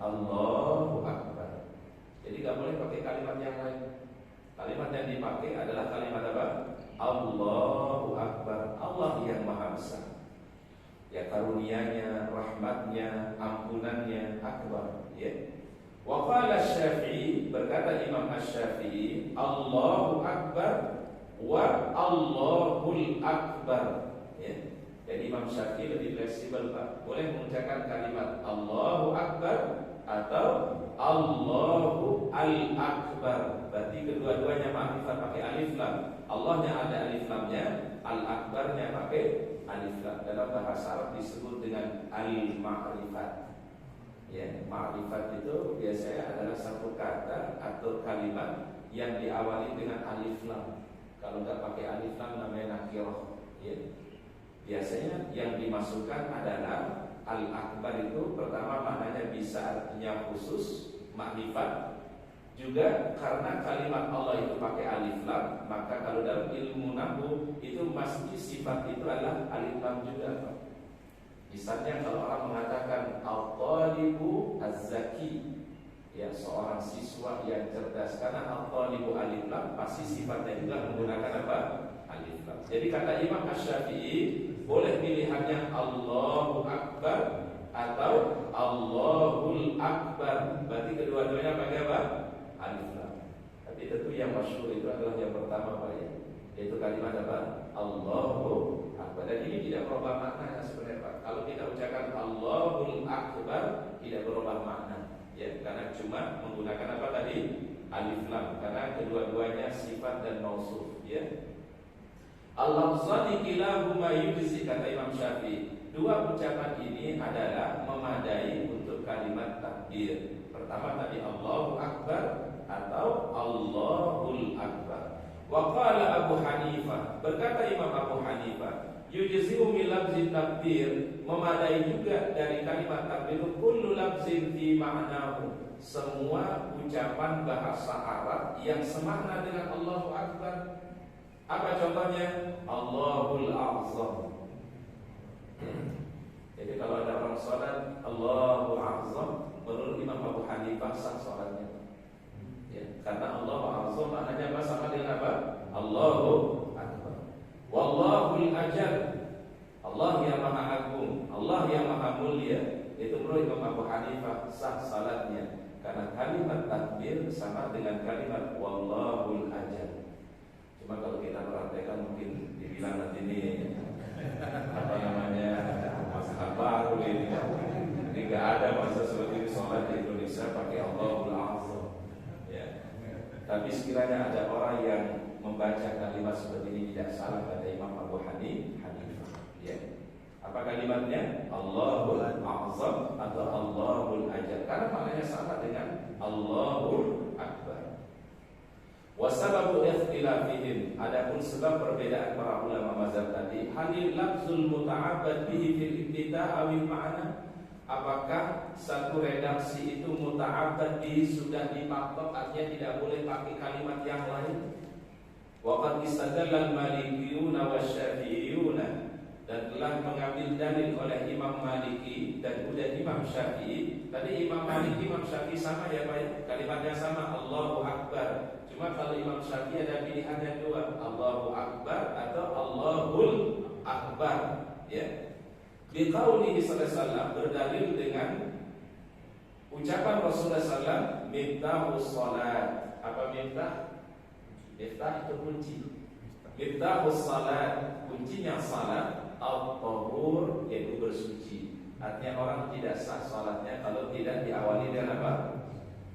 Allahu Akbar. Jadi tidak boleh pakai kalimat yang lain. Kalimat yang dipakai adalah kalimat apa? Allahu Akbar, Allah yang Maha Besar, ya, karunianya, rahmatnya, ampunannya akbar, ya. Wa qala Syafi'i, berkata Imam Asy-Syafi'i, Allahu Akbar wa Allahul Akbar, ya. Jadi Imam Syafi'i lebih fleksibel, Pak. Boleh mengucapkan kalimat Allahu Akbar atau Allahu Al-Akbar. Berarti kedua-duanya ma'rifat pakai alif lam. Allahnya ada alif lamnya, Al-Akbarnya pakai alif lam. Dalam bahasa Arab disebut dengan al-ma'rifat. Ya, ma'rifat itu biasanya adalah satu kata atau kalimat yang diawali dengan alif lam. Kalau nggak pakai alif lam namanya nakirah. Ya. Biasanya yang dimasukkan adalah al-akbar itu pertama maknanya bisa artinya khusus, makrifat. Juga karena kalimat Allah itu pakai alif lam, maka kalau dalam ilmu nahwu itu pasti sifat itu adalah alif lam juga. Misalnya kalau orang mengatakan al-talibu az-zaki, ya, seorang siswa yang cerdas, karena al-talibu alif lam pasti sifatnya juga menggunakan apa? Alif lam. Jadi kata Imam Asy-Syafi'i, boleh pilihannya Allahu Akbar atau Allahul Akbar. Berarti kedua-duanya pakai apa? Alif lam. Tapi tentu yang masyhur itu adalah yang pertama, Pak, ya, yaitu kalimat apa? Allahu Akbar. Dan ini tidak berubah makna sebenarnya, Pak. Kalau kita ucapkan Allahul Akbar tidak berubah makna, ya, karena cuma menggunakan apa tadi? alif lam karena kedua-duanya sifat dan mausuf, ya. Al-lafzani kilahuma yujzi, kata Imam Syafi'i. Dua ucapan ini adalah memadai untuk kalimat takbir. Pertama tadi Allahu Akbar atau Allahul Akbar. Wa qala Abu Hanifah, berkata Imam Abu Hanifah, yujzi'u min lafzi takbir, memadai juga dari kalimat takbir kullu lafzin fi ma'nahu, semua ucapan bahasa Arab yang semakna dengan Allahu Akbar. Apa contohnya? Allahul A'zam. Jadi kalau ada orang sholat Allahu A'zam, menurut Imam Abu Hanifah sah sholatnya, ya, karena Allahu A'zam maknanya apa? Sama dengan apa? Allahu Akbar. Wallahul Ajal, Allah yang maha agung, Allah yang maha mulia. Itu menurut Imam Abu Hanifah sah salatnya, karena kalimat takbir sama dengan kalimat Wallahul Ajal. Cuma kalau kita perhatikan mungkin dibilang nanti ini apa namanya masalah baru ini. Jadi nggak ada masa seperti ini sholat di Indonesia pakai Allahul Azam, ya. Tapi sekiranya ada orang yang membaca kalimat seperti ini tidak salah, kata Imam Abu Hanifah, ya. Apa kalimatnya? Allahul Azam atau Allahul Ajal, karena maknanya sama dengan Allahul Akbar. Wasababu ikhtilafihim, adapun sebab perbedaan para ulama mazhab tadi, halil lafzul muta'abbad bihi fil ibtida' awil ma'na, apakah satu redaksi itu muta'abbad bihi, sudah dipatok, artinya tidak boleh pakai kalimat yang lain. Waqad istadallal malikiyuna wasyafi'iyuna, dan telah mengambil dalil oleh Imam Maliki dan juga Imam Syafi'i. Tadi Imam Maliki, Imam Syafi'i sama ya Pak ya? Kalimatnya sama, Allahu Akbar. Cuma kalau Imam Syafi'i ada pilihannya dua, Allahu Akbar atau Allahul Akbar, ya. Biqaulihi sallallahu alaihi wasallam, berdalil dengan ucapan Rasulullah sallallahu, miftahus salat. Apa miftah? Miftah itu kunci. Miftahus salat, kuncinya salat, al-tahur, yaitu bersuci. Artinya orang tidak sah salatnya kalau tidak diawali dengan apa?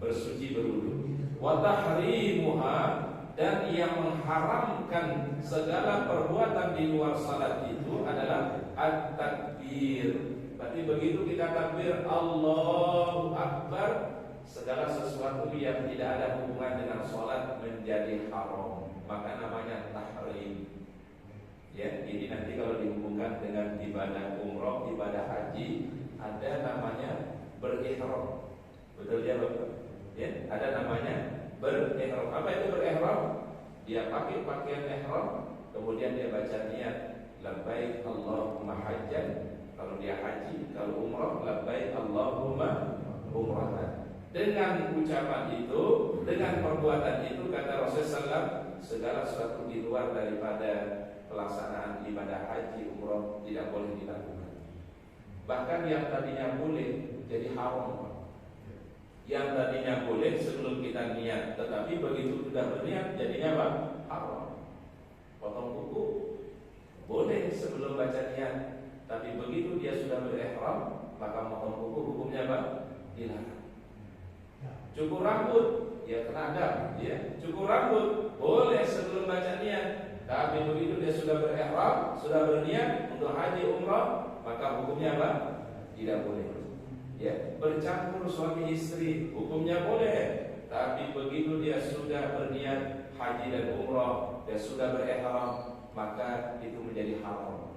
Bersuci, berwudu. Wa tahrimuha, dan yang mengharamkan segala perbuatan di luar salat itu adalah at-takbir. Berarti begitu kita takbir Allahu Akbar, segala sesuatu yang tidak ada hubungan dengan salat menjadi haram, maka namanya tahrim. Ya, ini nanti kalau dihubungkan dengan ibadah umroh, ibadah haji, ada namanya berihram. Betul ya Bapak? Ya, ada namanya berihram. Apa itu berihram? Dia pakai pakaian ihram, kemudian dia baca niat labbaik Allahumma hajjan. Kalau dia haji, kalau umroh labbaik Allahumma umratan. Dengan ucapan itu, dengan perbuatan itu, kata Rasulullah SAW, segala sesuatu di luar daripada pelaksanaan ibadah haji, umroh tidak boleh dilakukan. Bahkan yang tadinya boleh jadi haram. Yang tadinya boleh sebelum kita niat, tetapi begitu sudah berniat jadinya apa? Haram. Potong kuku boleh sebelum baca niat, tapi begitu dia sudah berihram, maka potong kuku hukumnya apa? Dilarang. Cukur rambut, ya kena adab, ya. Cukur rambut boleh sebelum baca niat, tapi begitu dia sudah berihram, sudah berniat untuk haji umrah, maka hukumnya apa? Tidak boleh. Ya, bercampur suami istri hukumnya boleh, tapi begitu dia sudah berniat haji dan umrah, dia sudah berihram, maka itu menjadi haram.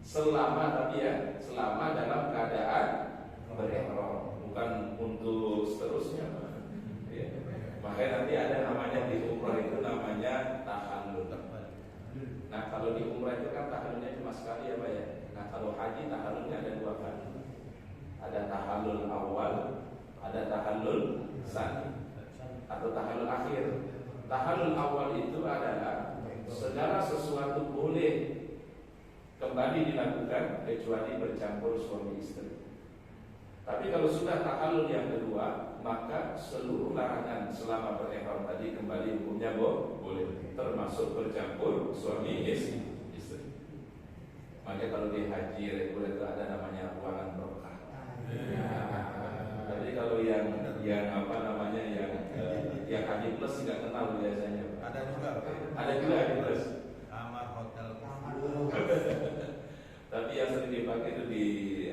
Selama tapi ya, selama dalam keadaan berihram, bukan untuk seterusnya. Ya. Makanya nanti ada namanya di umrah itu namanya tahallul. Nah kalau di umrah itu kan tahallulnya cuma sekali ya Pak ya. Nah kalau haji tahallulnya ada dua kali. Ada tahallul awal, ada tahallul tsani atau tahallul akhir. Tahallul awal itu adalah segala sesuatu boleh kembali dilakukan kecuali bercampur suami istri. Tapi kalau sudah tahallul yang kedua, maka seluruh larangan selama berihram tadi kembali hukumnya boleh, termasuk bercampur suami istri. Maka kalau di haji reguler itu ada namanya ruangan berkah. Tapi kalau yang apa namanya yang haji plus tidak kenal biasanya. Ada juga. Ada juga haji plus. Kamar hotel. Tapi yang sering dipakai itu di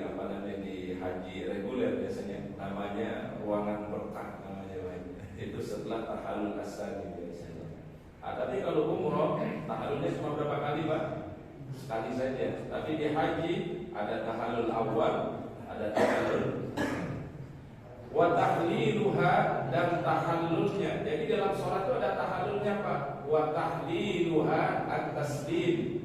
apa namanya di haji reguler biasanya. Namanya ruangan berkah namanya. Itu setelah tahallul asani biasanya. Tapi kalau umroh tahallulnya cuma berapa kali Pak? Sekali saja. Tapi di haji ada tahallul awal, ada tahallul wa tahliluha dan tahallulnya. Jadi dalam sholat itu ada tahallulnya Pak. Wa tahliluha at-taslim.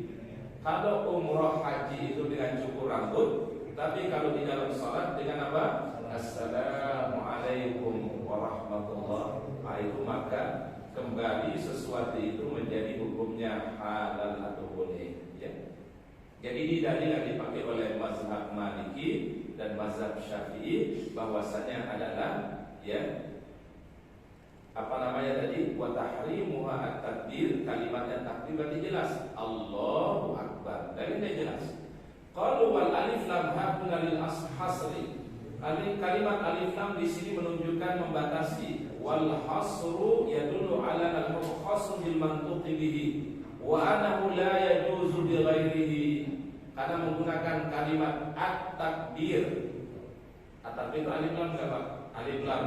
Kalau umroh haji itu dengan cukur rambut, tapi kalau di dalam sholat dengan apa? Assalamualaikum warahmatullah. Itu maka kembali sesuatu itu menjadi hukumnya halal atau boleh. Ya. Jadi ini dalil yang dipakai oleh mazhab Maliki dan mazhab Syafi'i bahwasanya adalah ya apa namanya tadi wa tahrimuha at-takbir, kalimatnya takbir berarti jelas Allahu Akbar. Dalilnya jelas. Qalu wal alif lam hakuna lil hasri. Kalimat alif lam di sini menunjukkan membatasi. Wal hasru yadullu ala al-khasr bil mantuq bihi wa annahu la yajuzu bi ghairihi. Karena menggunakan kalimat at-takbir. At-takbir alif lam enggak Pak? Alif lam.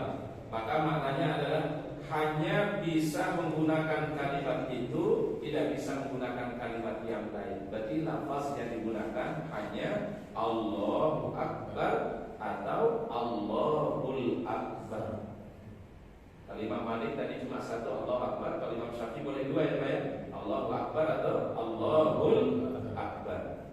Maka maknanya adalah hanya bisa menggunakan kalimat itu, tidak bisa menggunakan kalimat yang lain. Berarti lafaz yang digunakan hanya Allahu Akbar atau Allahul Akbar. Kalimat Malik tadi cuma satu Allahu Akbar. Kalimat Syafi'i boleh dua ya Pak ya? Allahu Akbar atau Allahul Akbar.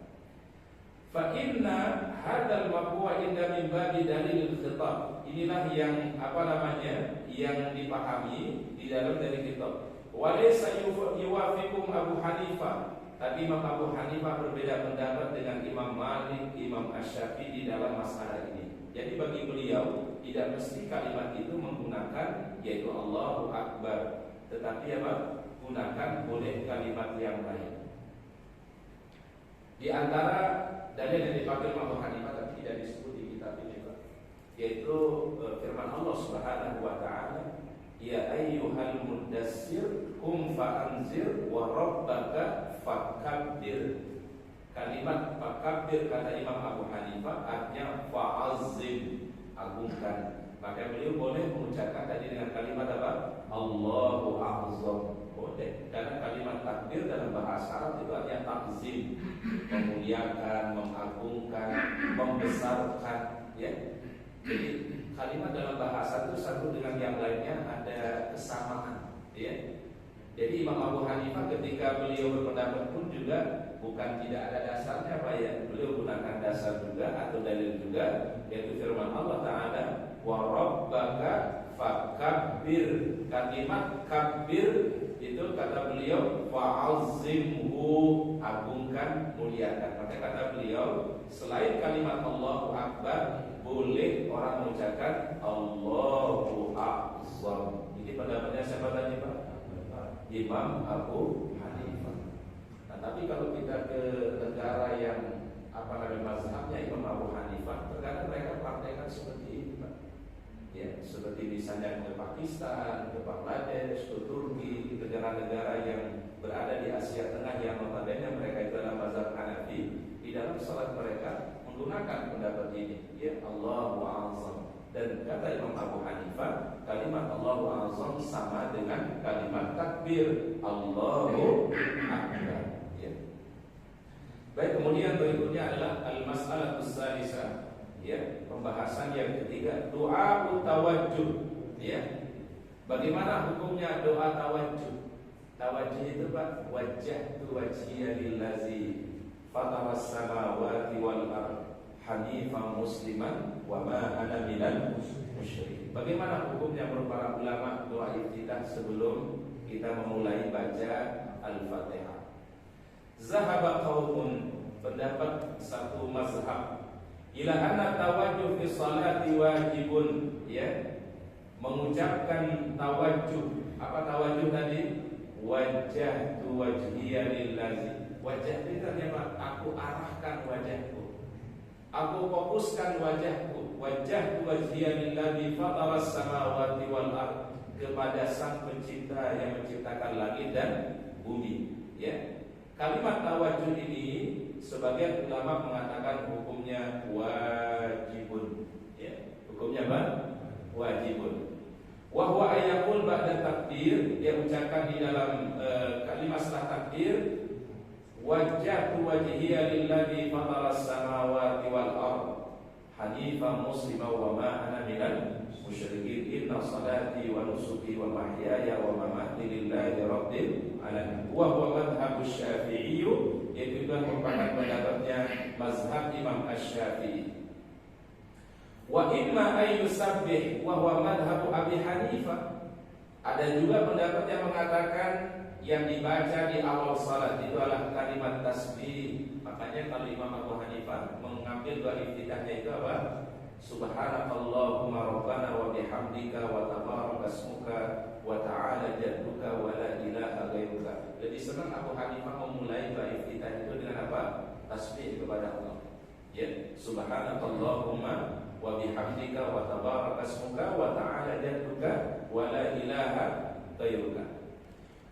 Fa inna hadzal maqwa inda min babi dalil khitab. Inilah yang apa namanya? Yang dipahami di dalam dari kitab. Walaysa yuwafiqum Abu Hanifah. Tapi Imam Abu Hanifah berbeda pendapat dengan Imam Malik, Imam Asy-Syafi'i di dalam masalah ini. Jadi bagi beliau tidak mesti kalimat itu menggunakan yaitu Allahu Akbar, tetapi apa? Gunakan boleh kalimat yang lain. Di antara dalil yang dipakai Imam Abu Hanifah tapi tidak disebut di kitab ini Pak, yaitu firman Allah Subhanahu wa taala, ya ayyuhal muddassir qum fa'anzir wa rabbaka fakabbir. Kalimat fakabbir kata Imam Abu Hanifah artinya fa'azzim, agungkan. Maka beliau boleh mengucapkan tadi dengan kalimat apa? Allahu a'zam. Boleh. Karena kalimat takbir dalam bahasa Arab itu artinya takzim, memuliakan, mengagungkan, membesarkan, ya. Jadi kalimat dalam bahasa itu satu dengan yang lainnya ada kesamaan, ya. Jadi Imam Abu Hanifah ketika beliau berpendapat pun juga bukan tidak ada dasarnya Pak ya. Beliau gunakan dasar juga atau dalil juga, yaitu firman Allah Ta'ala, wa rabbaka fakabbir. Kalimat kabbir itu kata beliau fa'azzimhu, agungkan, muliakan. Maka kata beliau selain kalimat Allahu Akbar boleh orang mengucapkan Allahu A'zam. Ini pendapatnya siapa tadi Pak? Imam Abu Hanifah. Nah, tapi kalau kita ke negara yang apa namanya mazhabnya Imam Abu Hanifah, terkadang mereka praktekkan seperti ini Pak. Ya, seperti misalnya ke Pakistan, ke Bangladesh, ke Turki, ke negara-negara yang berada di Asia Tengah yang notabene mereka itu adalah mazhab Hanafi. Di dalam salat mereka menggunakan pendapat ini, ya Allahu A'zam. Dan kata Imam Abu Hanifah, kalimat Allahu A'zam sama dengan kalimat takbir Allahu Akbar. Ya. Baik, kemudian berikutnya adalah al-mas'alatus tsalisah. Ya, pembahasan yang ketiga, doa tawajjuh. Ya. Bagaimana hukumnya doa tawajjuh? Tawajjuh itu Pak, wajjahtu wajhiya lillazi fataras samawati wal ardh hanifan musliman wa ma ana minal musyrikin. Bagaimana hukumnya menurut para ulama doa iftitah sebelum kita memulai baca Al-Fatihah? Zahaba qaumun, pendapat satu mazhab, ila anna tawajjuh fi sholati wajibun, ya. Mengucapkan tawajjuh. Apa tawajjuh tadi? Wajjahtu wajhiya lillazi. Wajah itu artinya apa? Aku arahkan wajahku. Aku fokuskan wajahku wajhiya lillazi fataras samawati wal ard, kepada Sang Pencipta yang menciptakan langit dan bumi. Ya. Kalimat tawajjuh ini sebagian ulama mengatakan hukumnya wajibun. Ya. Hukumnya apa? Wajibun. Wa huwa ayyakul ba'da takbir, dia ucapkan di dalam kalimat setelah takbir, wajjahtu wajhiya lillazi fataras samawati wal ard hanifan musliman wa ma ana minal musyrikin, inna salati wa nusuki wa mahyaya wa mamati lillahi rabbil alamin. Wa huwa madhhabus Syafi'i, yaitu merupakan pendapatnya mazhab Imam Asy-Syafi'i. Wa imma ay yusabbih wa huwa madhhabu Abi Hanifah. Ada juga pendapat yang mengatakan yang dibaca di awal salat itu adalah kalimat tasbih. Makanya kalau Imam Abu Hanifah mengambil doa iftitahnya itu apa? Subhanakallahumma rabbana wa bihamdika wa tabaraka ismuka wa ta'ala jadduka wa la ilaha ghairuka. Jadi senang Abu Hanifah memulai doa iftitah itu dengan apa? Tasbih kepada Allah. Ya, subhanakallahumma wa bihamdika wa tabaraka ismuka wa ta'ala jadduka wa la ilaha ghairuka.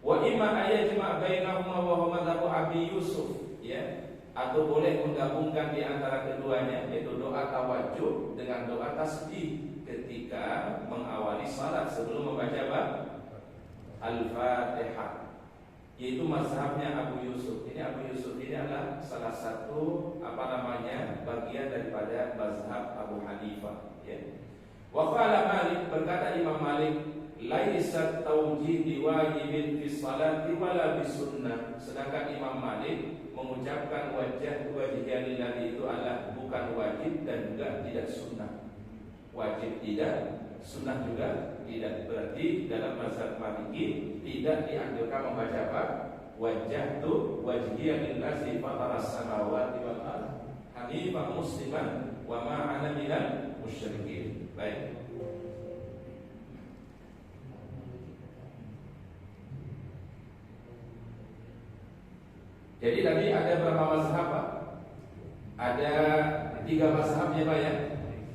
Wa imma ayajma bainahuma wa huwa madhhabu Abi Yusuf, ya, atau boleh menggabungkan di antara keduanya, yaitu doa tawajjuh dengan doa tasbih ketika mengawali salat sebelum membaca apa? Al-Fatihah. Yaitu mazhabnya Abu Yusuf. Ini Abu Yusuf ini adalah salah satu bagian daripada mazhab Abu Hanifah, ya. Wa qala Malik, berkata Imam Malik, laisa tawjih biwajibin fi salati wala bisunnah. Sedangkan Imam Malik mengucapkan wajhiya lillahi itu adalah bukan wajib dan juga tidak sunnah. Wajib tidak, sunnah juga tidak. Berarti dalam mazhab Maliki tidak dianjurkan membaca apa? Wajjahtu wajhiya lillazi fataras samawati wal ardh hanifan musliman wa ma ana minal musyrikin. Baik. Jadi tadi ada berapa mazhab, Pak? Ada 3 mazhab ya, Pak, ya.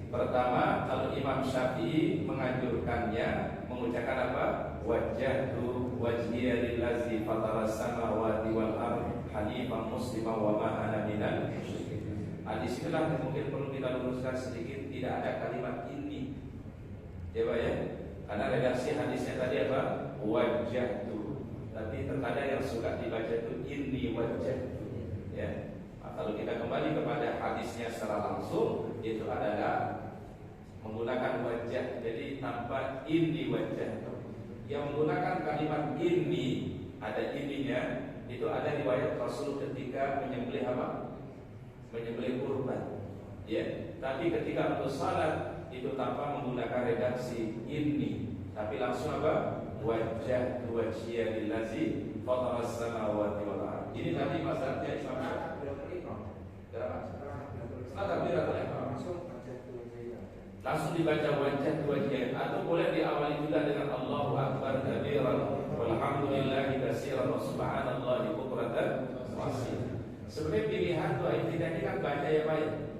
Pertama, kalau Imam Syafi'i menganjurkannya mengucapkan apa? Wajjahtu wajhiya lillazi fataras samawati wal ardh hanifan musliman wa ma ana minal musyrikin. Di sinilah mungkin perlu kita luruskan sedikit, tidak ada kalimat ini. Ya, Pak, ya. Karena redaksi hadisnya tadi apa? Wajjahtu. Tapi terkadang yang suka dibaca itu inni wajjahtu, ya. Nah, kalau kita kembali kepada hadisnya secara langsung, itu adalah menggunakan wajah, jadi tanpa inni wajjahtu. Yang menggunakan kalimat inni, ada ininya, itu ada riwayat Rasul ketika menyembelih apa? Menyembelih kurban, ya. Tapi ketika untuk salat itu tanpa menggunakan redaksi inni, tapi langsung apa? Wajjahtu wajhiya lillazi fataras samawati wal ardh. Ini tadi mazhabnya Imam Syafi'i. Setelah takbiratul ihram langsung dibaca wajjahtu wajhiya, atau boleh diawali juga dengan Allahu akbar kabiran walhamdulillahi katsiran wa subhanallahi bukratan wa asila. Sebenarnya pilihan doa iftitah ini kan baca ya, Pak.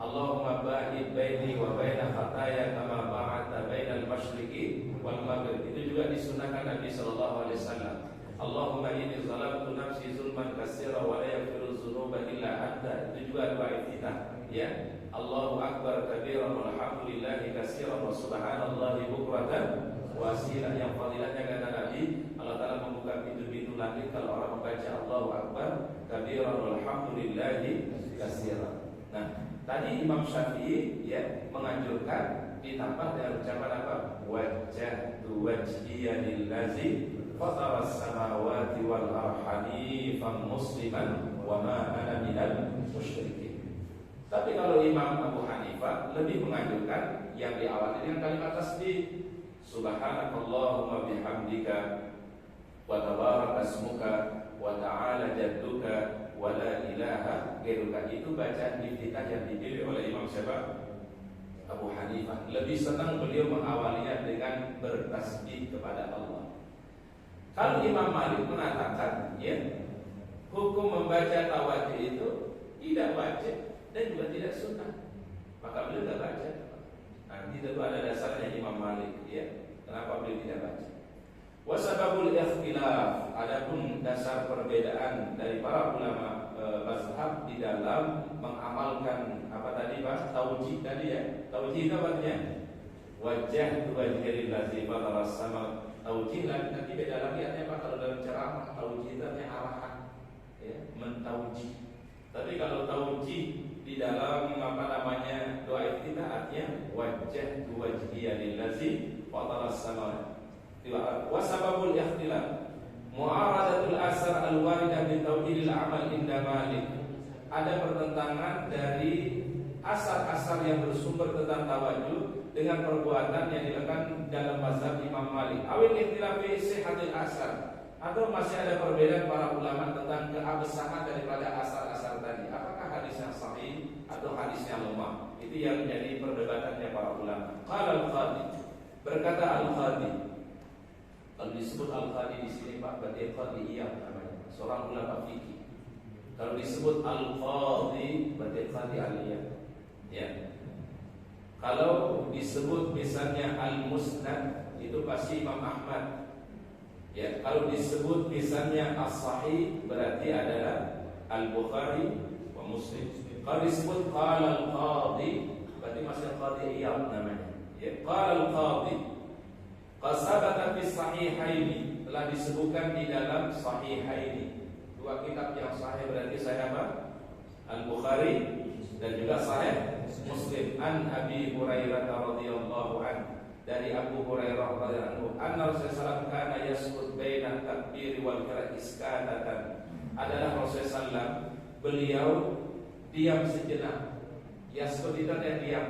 Allahumma ba'id baini wa baina khataya kama ba'adta bainal masyriqi wal maghrib. Itu juga disunahkan Nabi sallallahu alaihi wasallam. Allahumma inni zalamtu nafsi zulman katsira wa la yaghfiru dzunuba illa anta. Itu juga doa iftitah, ya. Allahu akbar kabiran walhamdulillahi katsiran wa subhanallahi bukratan wa asila. Yang fadilahnya kata Nabi, Allah Taala membuka pintu-pintu langit kalau orang membaca Allahu akbar kabiran walhamdulillahi katsiran. Nah, tadi Imam Syafi'i, ya, menganjurkan ditambah dengan ucapan apa? Wajjahtu wajhiya lillazi fataras samawati wal ardh hanifan musliman wa ma ana minal musyrikin. Tapi kalau Imam Abu Hanifah lebih menganjurkan yang diawali dengan kalimat tasbih. Subhanakallahumma bihamdika wa tabaraka ismuka wa ta'ala jadduka wa la ilaha ghairuka. Itu bacaan iftitah yang dipilih oleh Imam Abu Hanifah. Lebih senang beliau mengawalinya dengan bertasbih kepada Allah. Kalau Imam Malik mengatakan, ya, hukum membaca tawajjuh itu tidak wajib, dan juga tidak sunnah, maka beliau tidak baca. Nah, itu ada dasarnya Imam Malik, ya. Kenapa beliau tidak baca? Wasababul ikhtilaf, adapun dasar perbedaan dari para ulama mazhab di dalam mengamalkan apa tadi Pak? Taujih tadi ya. Taujih itu artinya wajah wajhil ladzi fatara sama. Taujih nanti beda lagi artinya apa? Kalau dalam ceramah taujih itu artinya arahan, ya, mentaujih. Tapi kalau taujih di dalam apa namanya doa iftitah artinya wajah wajhil ladzi fatara sama. Wasababul ikhtilaf mu'aradatul asar al-waridah bi tauhidil amal inda Malik. Ada pertentangan dari asar-asar yang bersumber tentang tawajuh dengan perbuatan yang dilakukan dalam mazhab Imam Malik. Awil ikhtilaf fi sihhatil asar, atau masih ada perbedaan para ulama tentang keabsahan daripada asar-asar tadi. Apakah hadisnya sahih atau hadisnya lemah? Itu yang menjadi perdebatannya para ulama. Qala al-Qadi, berkata al-Qadi. Kalau disebut al-Qadi di sini Pak, berarti qadiyah namanya, seorang ulama fikih. Kalau disebut al-Qadi, berarti qadi aliyah. Ya. Kalau disebut misalnya al-Musnad, itu pasti Imam Ahmad. Ya. Kalau disebut misalnya as-Sahih, berarti adalah al-Bukhari wa Muslim. Kalau disebut qala al-Qadi, berarti masih qadiyah namanya. Ya. Qala al-Qadi qasabata fi sahihaini, telah disebutkan di dalam sahihaini, dua kitab yang sahih berarti saya apa? Al-Bukhari dan juga sahih Muslim. An Abi Hurairah radhiyallahu anhu, dari Abu Hurairah radhiyallahu anhu, anna Rasulullah kana yasqut baina takbir wal qira'ah iskatatan. Adalah Rasulullah sallam, beliau diam sejenak. Yasqut itu artinya diam.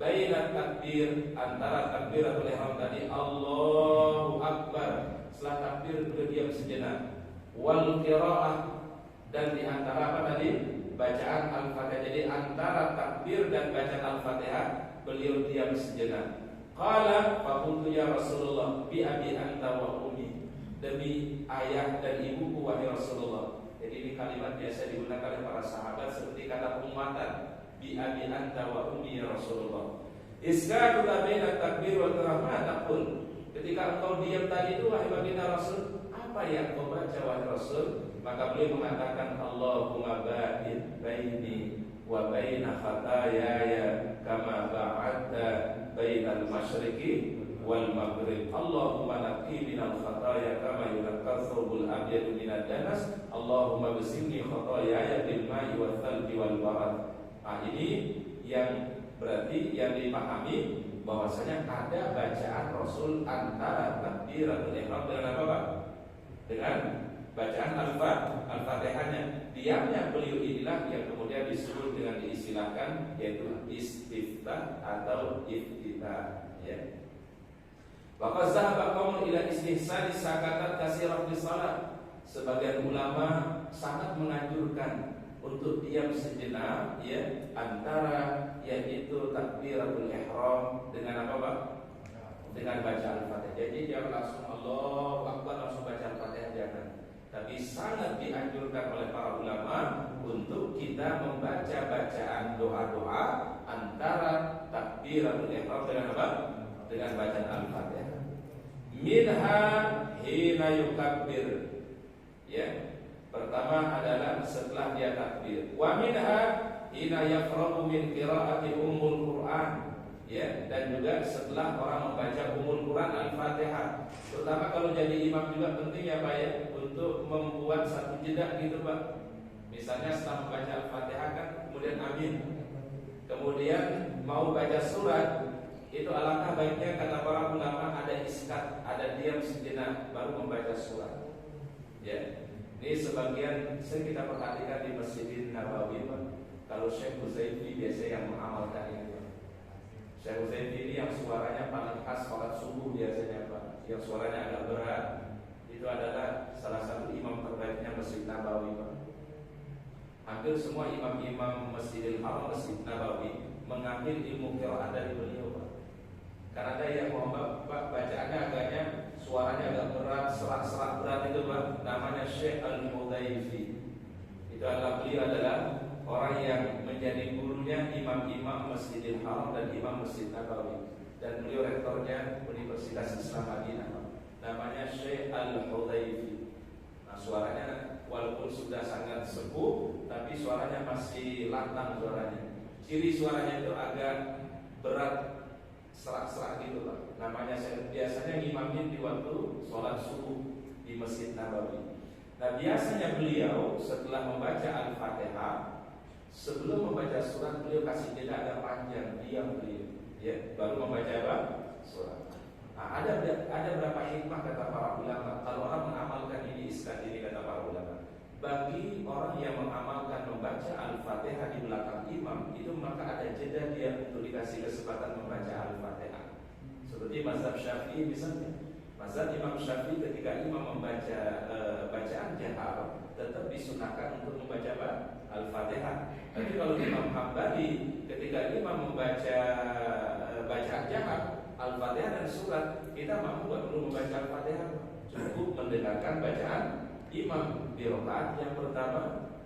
Baina takbir, antara takbiratul ihram tadi Allahu Akbar, setelah takbir beliau diam sejenak. Wal qiraah, dan di antara apa tadi? Bacaan Al-Fatihah. Jadi antara takbir dan bacaan Al-Fatihah beliau diam sejenak. Qala fa qultu ya Rasulullah bi abi anta wa ummi, demi ayah dan ibuku wahai Rasulullah. Jadi ini kalimat biasa digunakan oleh para sahabat seperti kata ummatan, bi abi anta wa ummi ya Rasulullah. Iskatu baina takbir wal qiraah taqul. Ketika engkau diam tadi itu wahai baginda Rasul, apa yang kau baca wahai Rasul? Maka beliau mengatakan Allahumma ba'id baini wa baina khataayaya kama ba'adta bainal masyriqi wal maghrib. Allahumma naqqi minal khataaya kama yunqqa thawbul abyadu minad danas. Allahumma ghsilni khataayaya bil ma'i wal thalji wal barad. Ini yang berarti yang dipahami bahwasanya ada bacaan Rasul antara takbiratul ihram dengan apa Pak? Dengan bacaan Al-Fatihahnya. Diamnya beliau inilah yang kemudian disebut dengan diistilahkan yaitu istiftah atau iftitah, ya. Wa zahaba qaumun ila istihsan sakatat katsirah fi shalah. Sebagian ulama sangat menganjurkan untuk diam sejenak, ya, antara yaitu takbiratul ihram dengan apa Pak? Dengan baca Al-Fatihah. Jadi jangan langsung Allahu Akbar langsung baca Al-Fatihah, jangan. Tapi sangat dianjurkan oleh para ulama untuk kita membaca bacaan doa-doa antara takbiratul ihram dengan apa? Dengan bacaan Al-Fatihah. Minha hina yukabbir, ya. Pertama adalah setelah dia takbir. Wa minha hina yaqra'u min qira'ati ummul Qur'an, ya, dan juga setelah orang membaca ummul Quran Al-Fatihah. Terutama kalau jadi imam juga penting ya Pak, ya, untuk membuat satu jeda gitu Pak. Misalnya setelah membaca Al-Fatihah kan kemudian amin, kemudian mau baca surat, itu alangkah baiknya kata para ulama ada iskat, ada diam sejenak baru membaca surat, ya. Ini sebagian sering kita perhatikan di Masjidin Nabawi Pak. Kalau Syekh Huzaifi biasa yang mengamalkan ini. Syekh Huzaifi ini yang suaranya paling khas sholat subuh biasanya Pak, yang suaranya agak berat. Itu adalah salah satu imam terbaiknya Masjid Nabawi Pak. Hampir semua imam-imam Masjidil Haram, Masjid Nabawi mengambil ilmu qiraat dari beliau Pak. Karena ada yang Pak bacaannya agaknya suaranya agak berat, serak-serak berat itu Pak. Namanya Syekh Al-Hudayfi. Itu adalah beliau adalah orang yang menjadi gurunya imam-imam Masjidil Haram dan imam Masjid Nabawi, dan beliau rektornya Universitas Islam Madinah, namanya Syekh Al-Hudayfi. Nah, suaranya walaupun sudah sangat sepuh, tapi suaranya masih lantang suaranya. Ciri suaranya itu agak berat, serak-serak gitu Pak. Namanya saya biasanya ngimamin di waktu sholat subuh di Masjid Nabawi. Nah, biasanya beliau setelah membaca Al-Fatihah, sebelum membaca surat beliau kasih jeda agak panjang, diam beliau, ya, baru membaca apa? Surat. Nah, ada berapa hikmah kata para ulama. Kalau orang mengamalkan ini, iskat ini kata para ulama, bagi orang yang mengamalkan membaca Al-Fatihah di belakang imam, itu maka ada jeda dia untuk dikasih kesempatan membaca Al-Fatihah. Seperti mazhab Syafi'i misalnya. Mazhab Imam Syafi'i ketika imam membaca bacaan jahar, tetap disunahkan untuk membaca Al-Fatihah. Tapi kalau Imam Hambali ketika imam membaca bacaan jahar, Al-Fatihah dan surat, kita mampu gak perlu membaca Al-Fatihah, cukup mendengarkan bacaan imam di rakaat yang pertama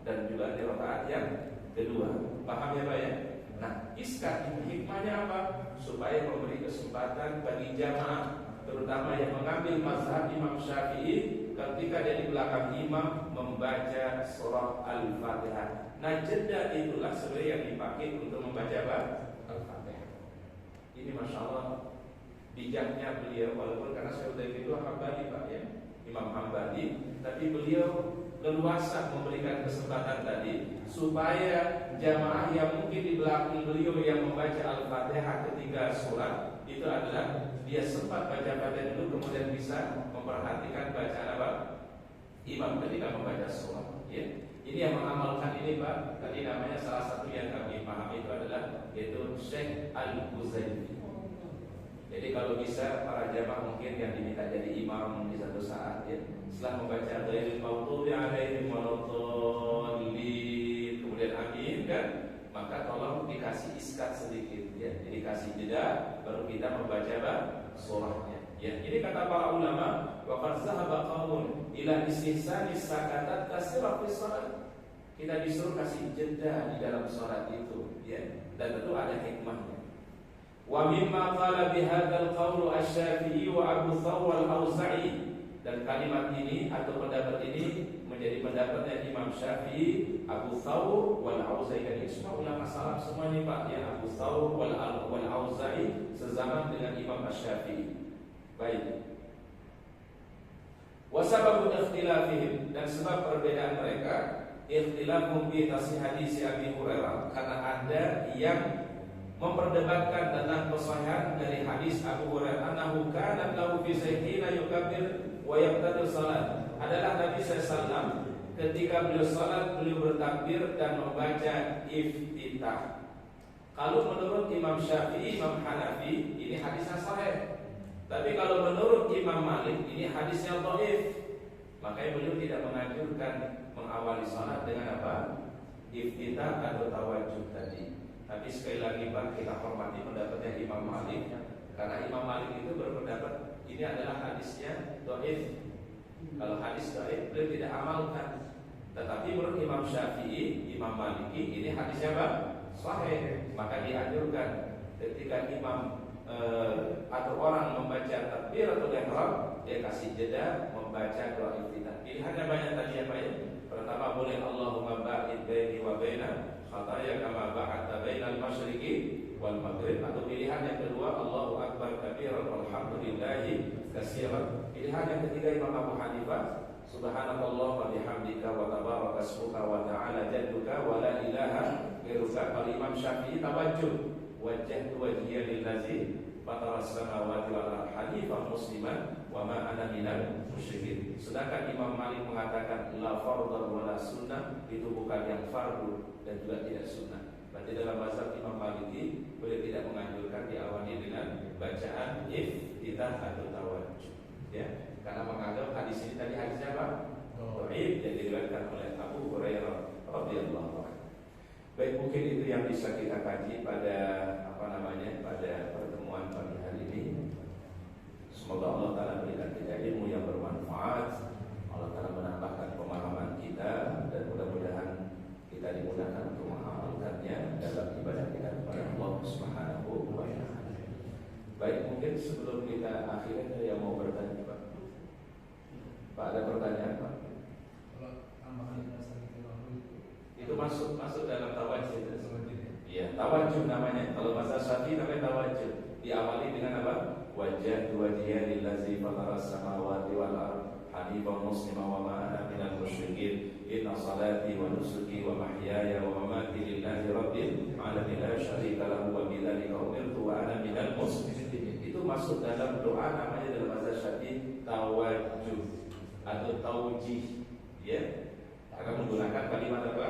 dan juga di rakaat yang kedua. Paham ya Pak ya? Nah, iskat hikmahnya apa? Supaya memberi kesempatan bagi jamaah, terutama yang mengambil mazhab Imam Syafi'i, ketika dia di belakang imam membaca surah Al-Fatihah. Nah, jeda itulah sebenarnya yang dipakai untuk membaca Al-Fatihah. Ini Masya Allah bijaknya beliau, walaupun karena saya udah itu Hambali Pak ya, Imam Hambali, tapi beliau leluasa memberikan kesempatan tadi supaya jamaah yang mungkin di belakang beliau yang membaca Al-Fatihah ketika sholat itu adalah dia sempat baca Fatihah dulu, kemudian bisa memperhatikan bacaan apa imam ketika membaca sholat. Ya. Ini yang mengamalkan ini Pak. Tadi namanya salah satu yang kami pahami itu adalah yaitu Syekh Al-Hudayfi. Jadi kalau bisa para jamaah mungkin yang diminta jadi imam di satu saat ya, setelah membaca ghairil maghdubi alaihim waladdallin, kemudian amin kan, maka tolong dikasih iskat sedikit ya, jadi kasih jeda baru kita membaca surahnya. Ya, ini kata para ulama, wa qad zahaba qaumun ila istihsani sakatat tasirah fi shalat. Kita disuruh kasih jeda di dalam salat itu ya, dan tentu ada hikmahnya. Wa mimma qala bihadzal qaul asy-Syafi'i wa Abu Thawr al-Auza'i, dan kalimat ini atau pendapat ini menjadi pendapatnya Imam Syafi'i, Abu Thawr wal Auza'i, dan semua ulama salaf semuanya Pak ya, Abu Thawr wal Auza'i sezaman dengan Imam Asy-Syafi'i. Baik. Wa sababu ikhtilafihim, dan sebab perbedaan mereka, ikhtilafhum fi tasih hadis Abi Hurairah, karena ada yang memperdebatkan tentang kesahihan dari hadis Abu Hurairah, annahu kana lahu fi sayhina yukabbir wa yabtadi salat. Adalah Nabi SAW ketika beliau salat beliau bertakbir dan membaca iftitah. Kalau menurut Imam Syafi'i, Imam Hanafi ini hadisnya sahih. Tapi kalau menurut Imam Malik ini hadisnya dhaif. Makanya beliau tidak menganjurkan mengawali salat dengan apa? Iftitah atau tawajuh tadi. Tapi sekali lagi Pak, kita hormati pendapatnya Imam Malik, karena Imam Malik itu berpendapat ini adalah hadisnya dhaif. Kalau hadis dhaif beliau tidak amalkan. Tetapi menurut Imam Syafi'i, Imam Maliki ini hadisnya apa? Sahih. Maka dianjurkan ketika imam atau orang membaca takbiratul ihram, dia kasih jeda membaca doa iftitah. Pilihannya banyak tadi ya Pak ya. Pertama boleh Allahumma ba'id baini wa baina khataya kama ba'adta bainal masyriqi wal maghrib, atau pilihan yang kedua Allahu akbar kabiran walhamdulillahi katsiran. Pilihan yang ketiga Imam Abu Hanifah, subhanallah wa bihamdika wa tabaraka ismuka wa ta'ala jadduka wa la ilaha ghairuka. Kalau Imam Syafi'i tawajuh, wajjahtu wajhiya lillazi fatara as-samawati wal ardi hanifan musliman wa ma ana minal musyrikin. Sedangkan Imam Malik mengatakan la fardhu wa la sunnah, itu bukan yang fardu dan juga tidak sunnah. Berarti dalam mazhab Imam Maliki boleh tidak menganjurkan diawali dengan bacaan iftitah atau tawajuh ya, karena menganggap hadis ini tadi hadisnya apa? Dhaif, yang diriwayatkan oleh Abu Hurairah radhiyallahu anhu. Baik, mungkin itu yang bisa kita kaji pada pada pertemuan pagi hari ini. Semoga Allah Ta'ala berikan kita ilmu yang bermanfaat, Allah Ta'ala menambahkan pemahaman kita, dan mudah-mudahan kita dimudahkan untuk mengamalkannya. Mungkin sebelum kita akhirnya ada yang mau bertanya, Pak. Pak, ada pertanyaan, Pak? Kalau tambahan dasar itu masuk dalam tawajuh. Iya, tawajuh namanya. Kalau bahasa Syafi'i namanya tawajuh. Diawali dengan apa? Wajah wajhiya lillazi fatara samawati wal ardh hanifan muslima wa ma ana minal musyrikin. Inna salati wa nusuki wa mahyaya wa mamati lillahi rabbil alamin la syarika lahu wa bidzalika umirtu wa ana minal muslimin. Itu masuk dalam doa namanya dalam bahasa Syafi'i tawajuh atau taujih, ya. Akan menggunakan kalimat apa?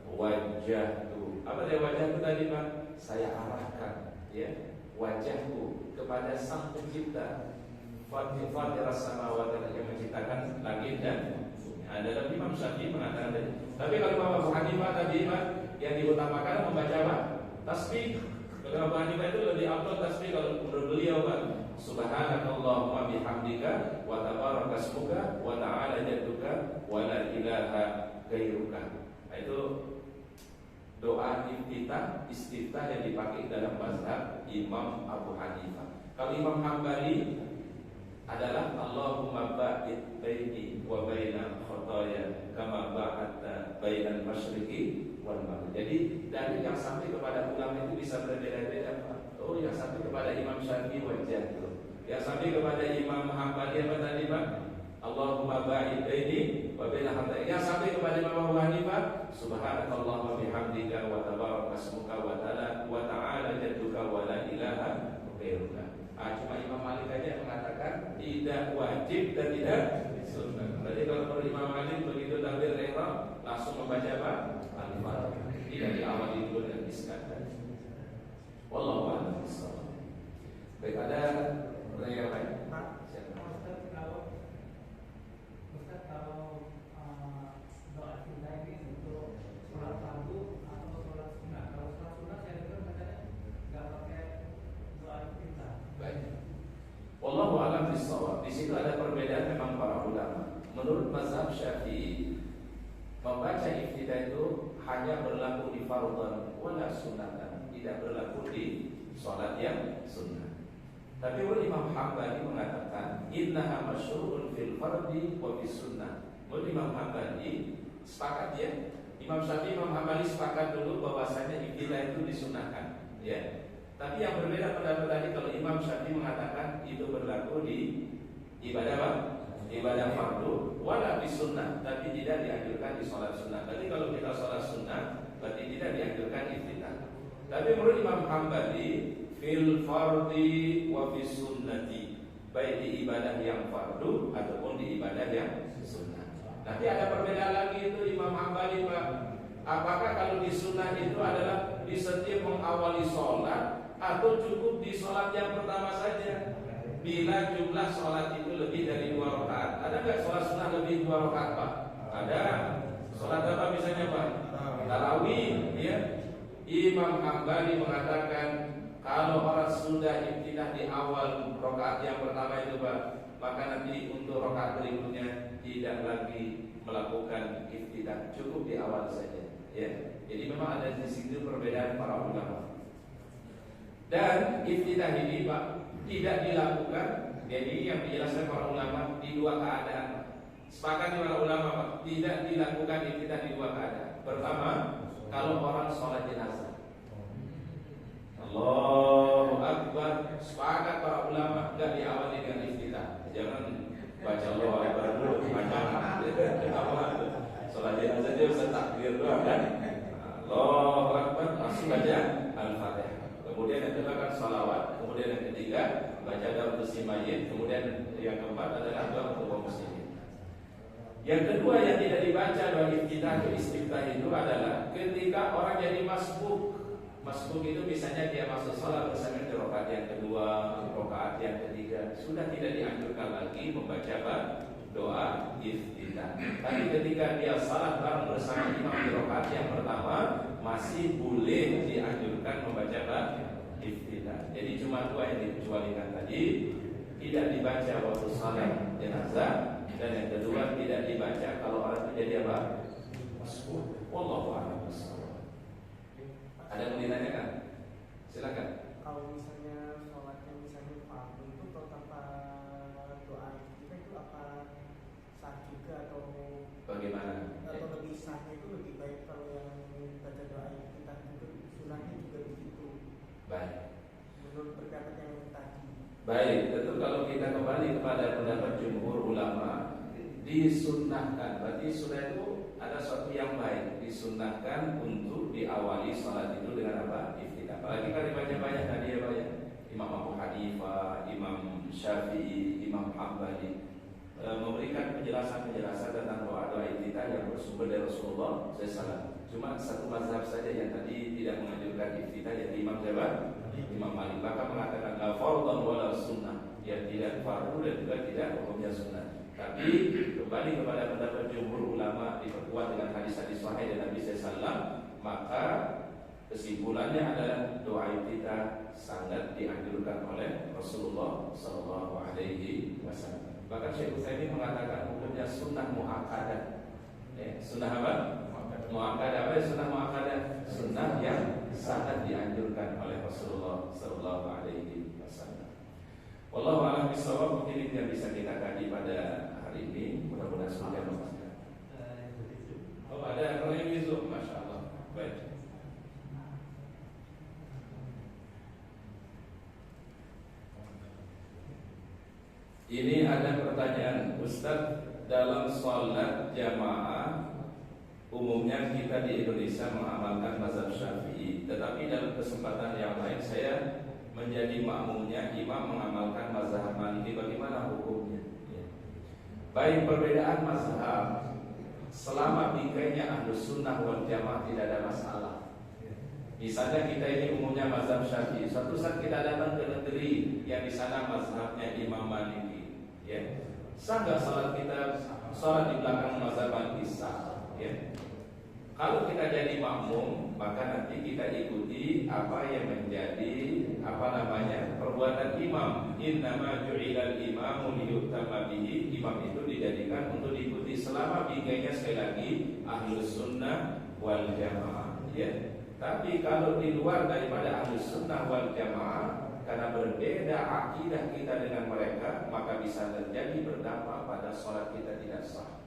Wajahku. Apa dia wajahku tadi, Pak? Saya arahkan, ya, wajahku kepada Sang Pencipta, Fatir as-samawati yang menciptakan langit dan bumi. Ada Imam Syafi'i mengatakan tadi. Tapi kalau Imam Abu Hanifah tadi, Pak, yang diutamakan membaca apa? Tasbih. Kalau Abu Hanifah itu lebih afdal tasbih kalau menurut beliau, Pak. Subhanakallahumma bihamdika wa tabaraka ismuka wa ta'ala jadduka wa la ilaha ghairuka. Itu doa istiftah yang dipakai dalam mazhab Imam Abu Hanifah. Kalau Imam Hambali adalah Allahumma ba'id baini wa baina khotoya kama ba'adta bainal masyriqi wal maghrib. Jadi dari yang sampai kepada ulama itu bisa berbeda-beda, Pak. Oh, yang sampai kepada Imam Syafi'i wajah itu. Yang sampai kepada Imam Hambali apa tadi, Pak? Allahumma ba'id baini wa baina khotoya. Yang sampai kepada Imam Abu Hanifah, subhanakallahumma bihamdika wa tabaraka ismuka wa ta'ala jadduka wa la ilaha ghairuka. Cuma Imam Malik aja yang mengatakan tidak wajib dan tidak sunnah. Berarti kalau menurut Imam Malik begitu takbir ihram langsung membaca apa? Al-Fatihah. Tidak diawali dulu dengan istighfar. Wallahu a'lam bishawab. Baik, ada pertanyaan lain? Pak, Ustaz kalau doa kita ini untuk sholat fardu atau sholat sunnah. Kalau sholat sunnah saya dengar katanya nggak pakai doa kita. Baik. Wallahu a'lam bishawab. Di situ ada perbedaan memang para ulama. Menurut mazhab Syafi'i, membaca iftidah itu hanya berlaku di fardhan wala sunnatan, tidak berlaku di sholat yang sunnah. Tapi Imam Hambali mengatakan innaha masyru'un fil fardhi wa fis sunnah. Imam Hambali sepakat, ya. Imam Syafi'i, Imam Hambali sepakat dulu bahwasanya iftidah itu disunahkan, ya. Tapi yang berbeda pendapat tadi, kalau Imam Syafi'i mengatakan itu berlaku di ibadah apa? Ibadah fardu wala fi sunnah, tapi tidak dianjurkan di sholat sunnah. Berarti kalau kita sholat sunnah berarti tidak dianjurkan iftidah. Tapi menurut Imam Hambali fil fardhi wa fi sunnati, baik di ibadah yang fardu ataupun di ibadah yang sunnah. Nanti ada perbedaan lagi itu Imam Hambali, Pak. Apakah kalau di sunnah itu adalah di setiap mengawali sholat atau cukup di sholat yang pertama saja? Bila jumlah sholat itu lebih dari 2 rakaat, ada nggak sholat sunnah lebih 2 rakaat, Pak? Ada. Sholat apa misalnya, Pak? Tarawih, ya. Imam Hambali mengatakan kalau orang sudah ibtidah di awal rakaat yang pertama itu, Pak, maka nanti untuk rakaat berikutnya tidak lagi melakukan ibtidah, cukup di awal saja, ya. Jadi memang ada di situ perbedaan para ulama. Dan ibtidah ini, Pak, tidak dilakukan. Jadi yang dijelaskan para ulama di 2 keadaan. Sepakat para ulama, Pak, tidak dilakukan ibtidah di 2 keadaan. Pertama, kalau orang sholat jenazah. Allahu Akbar, sepakat para ulama tidak diawali dengan ibtidah. Jangan baca Allahu Akbar dulu, baca sholat jenazah dia bisa takbir doang, kan? Allahu Akbar, langsung baca Al-Fatihah. Kemudian yang kedua kan salawat. Kemudian yang ketiga baca doa untuk si mayit. Kemudian yang keempat adalah doa untuk kaum muslimin. Yang kedua yang tidak dibaca doa ibtidah atau istiftah itu adalah ketika orang jadi masbuk. Masbuk itu misalnya dia masuk salat bersama di rakaat yang kedua, rakaat yang ketiga, sudah tidak dianjurkan lagi membaca doa iftitah. Tapi ketika dia salat bareng bersama imam di rakaat yang pertama, masih boleh dianjurkan membaca iftitah. Jadi cuma 2 yang dikecualikan tadi, tidak dibaca waktu salat jenazah, dan yang kedua tidak dibaca kalau orang itu jadi apa? Masbuk. Wallahu a'lam bishawab. Ada yang ditanyakan? Silakan. Kalau misalnya sholatnya misalnya fardu itu Baik, tentu kalau kita kembali kepada pendapat jumhur ulama, disunnahkan. Berarti sunnah itu ada sesuatu yang baik. Disunnahkan untuk diawali salat itu dengan apa? Iftitah. Apalagi kan dibaca banyak tadi ya banyak. Imam Abu Hanifah, Imam Syafi'i, Imam Hambali memberikan penjelasan-penjelasan tentang doa-doa iftitah yang bersumber dari Rasulullah SAW. Cuma satu mazhab saja yang tadi tidak menganjurkan iftitah, yaitu Imam Jabat, Imam Malik. Maka mengatakan la fardhan wala sunnah, yang tidak fardu dan juga tidak hukumnya sunnah. Tapi kembali kepada pendapat jumhur ulama diperkuat dengan hadis-hadis sahih dari Nabi SAW, maka kesimpulannya adalah doa iftitah sangat dianjurkan oleh Rasulullah SAW. Bahkan Syekh Utsaimin mengatakan hukumnya sunnah muakkadah. Sunnah apa? Muakkadah. Apa sunnah muakkadah? Sunnah yang sangat dianjurkan oleh Rasulullah SAW. Wallahu a'lam bishawab. Mungkin itu yang bisa kita kaji pada hari ini. Mudah-mudahan semoga bermanfaat. Oh, ada orang yang bisa, masya Allah. Baik. Ini ada pertanyaan, Ustaz, dalam sholat jamaah umumnya kita di Indonesia mengamalkan mazhab Syafi'i, tetapi dalam kesempatan yang lain saya menjadi makmumnya imam mengamalkan mazhab Maliki. Bagaimana hukumnya? Baik, perbedaan mazhab selama bingkainya Ahlus Sunnah wal Jamaah tidak ada masalah. Misalnya kita ini umumnya mazhab Syafi'i, suatu saat kita datang ke negeri yang di sana mazhabnya Imam Maliki, ya, sah nggak salat kita salat di belakang mazhab Maliki? Sah, ya. Kalau kita jadi makmum, maka nanti kita ikuti apa yang menjadi perbuatan imam. Innama ju'ilal imamu liyu'tamma bihi. Imam itu dijadikan untuk diikuti selama bingkainya sekali lagi Ahlus Sunnah wal Jamaah, ya. Tapi kalau di luar daripada Ahlus Sunnah wal Jamaah, karena berbeda akidah kita dengan mereka, maka bisa terjadi berdampak pada sholat kita tidak sah,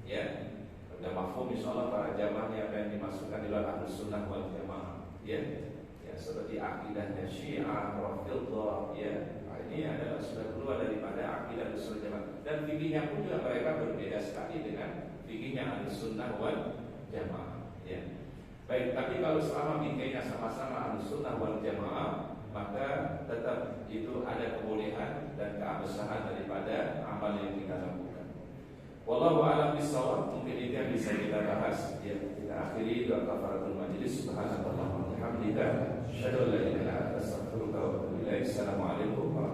ya. Sudah mafhum insyaallah para jamaahnya apa yang dimasukkan di luar Ahlus Sunnah wal Jamaah, ya. Ya, seperti akidahnya Syiah, Rafidhah, ya. Nah, ini adalah sudah keluar daripada akidah Ahlus Sunnah Jamaah. Dan fikihnya pun juga mereka berbeda sekali dengan fikihnya Ahlus Sunnah wal Jamaah, ya. Baik, tapi kalau selama bingkainya sama-sama Ahlus Sunnah wal Jamaah, maka tetap itu ada kebolehan dan keabsahan daripada amal yang kita lakukan. Wallahu a'lam bishawab. Mungkin itu yang bisa kita bahas, ya. Kita akhiri doa kafaratul majlis. Subhanallah wa bihamdika, asyhadu an la ilaha illa anta, astaghfiruka wa atubu ilaik. Assalamualaikum warahmatullahi wabarakatuh.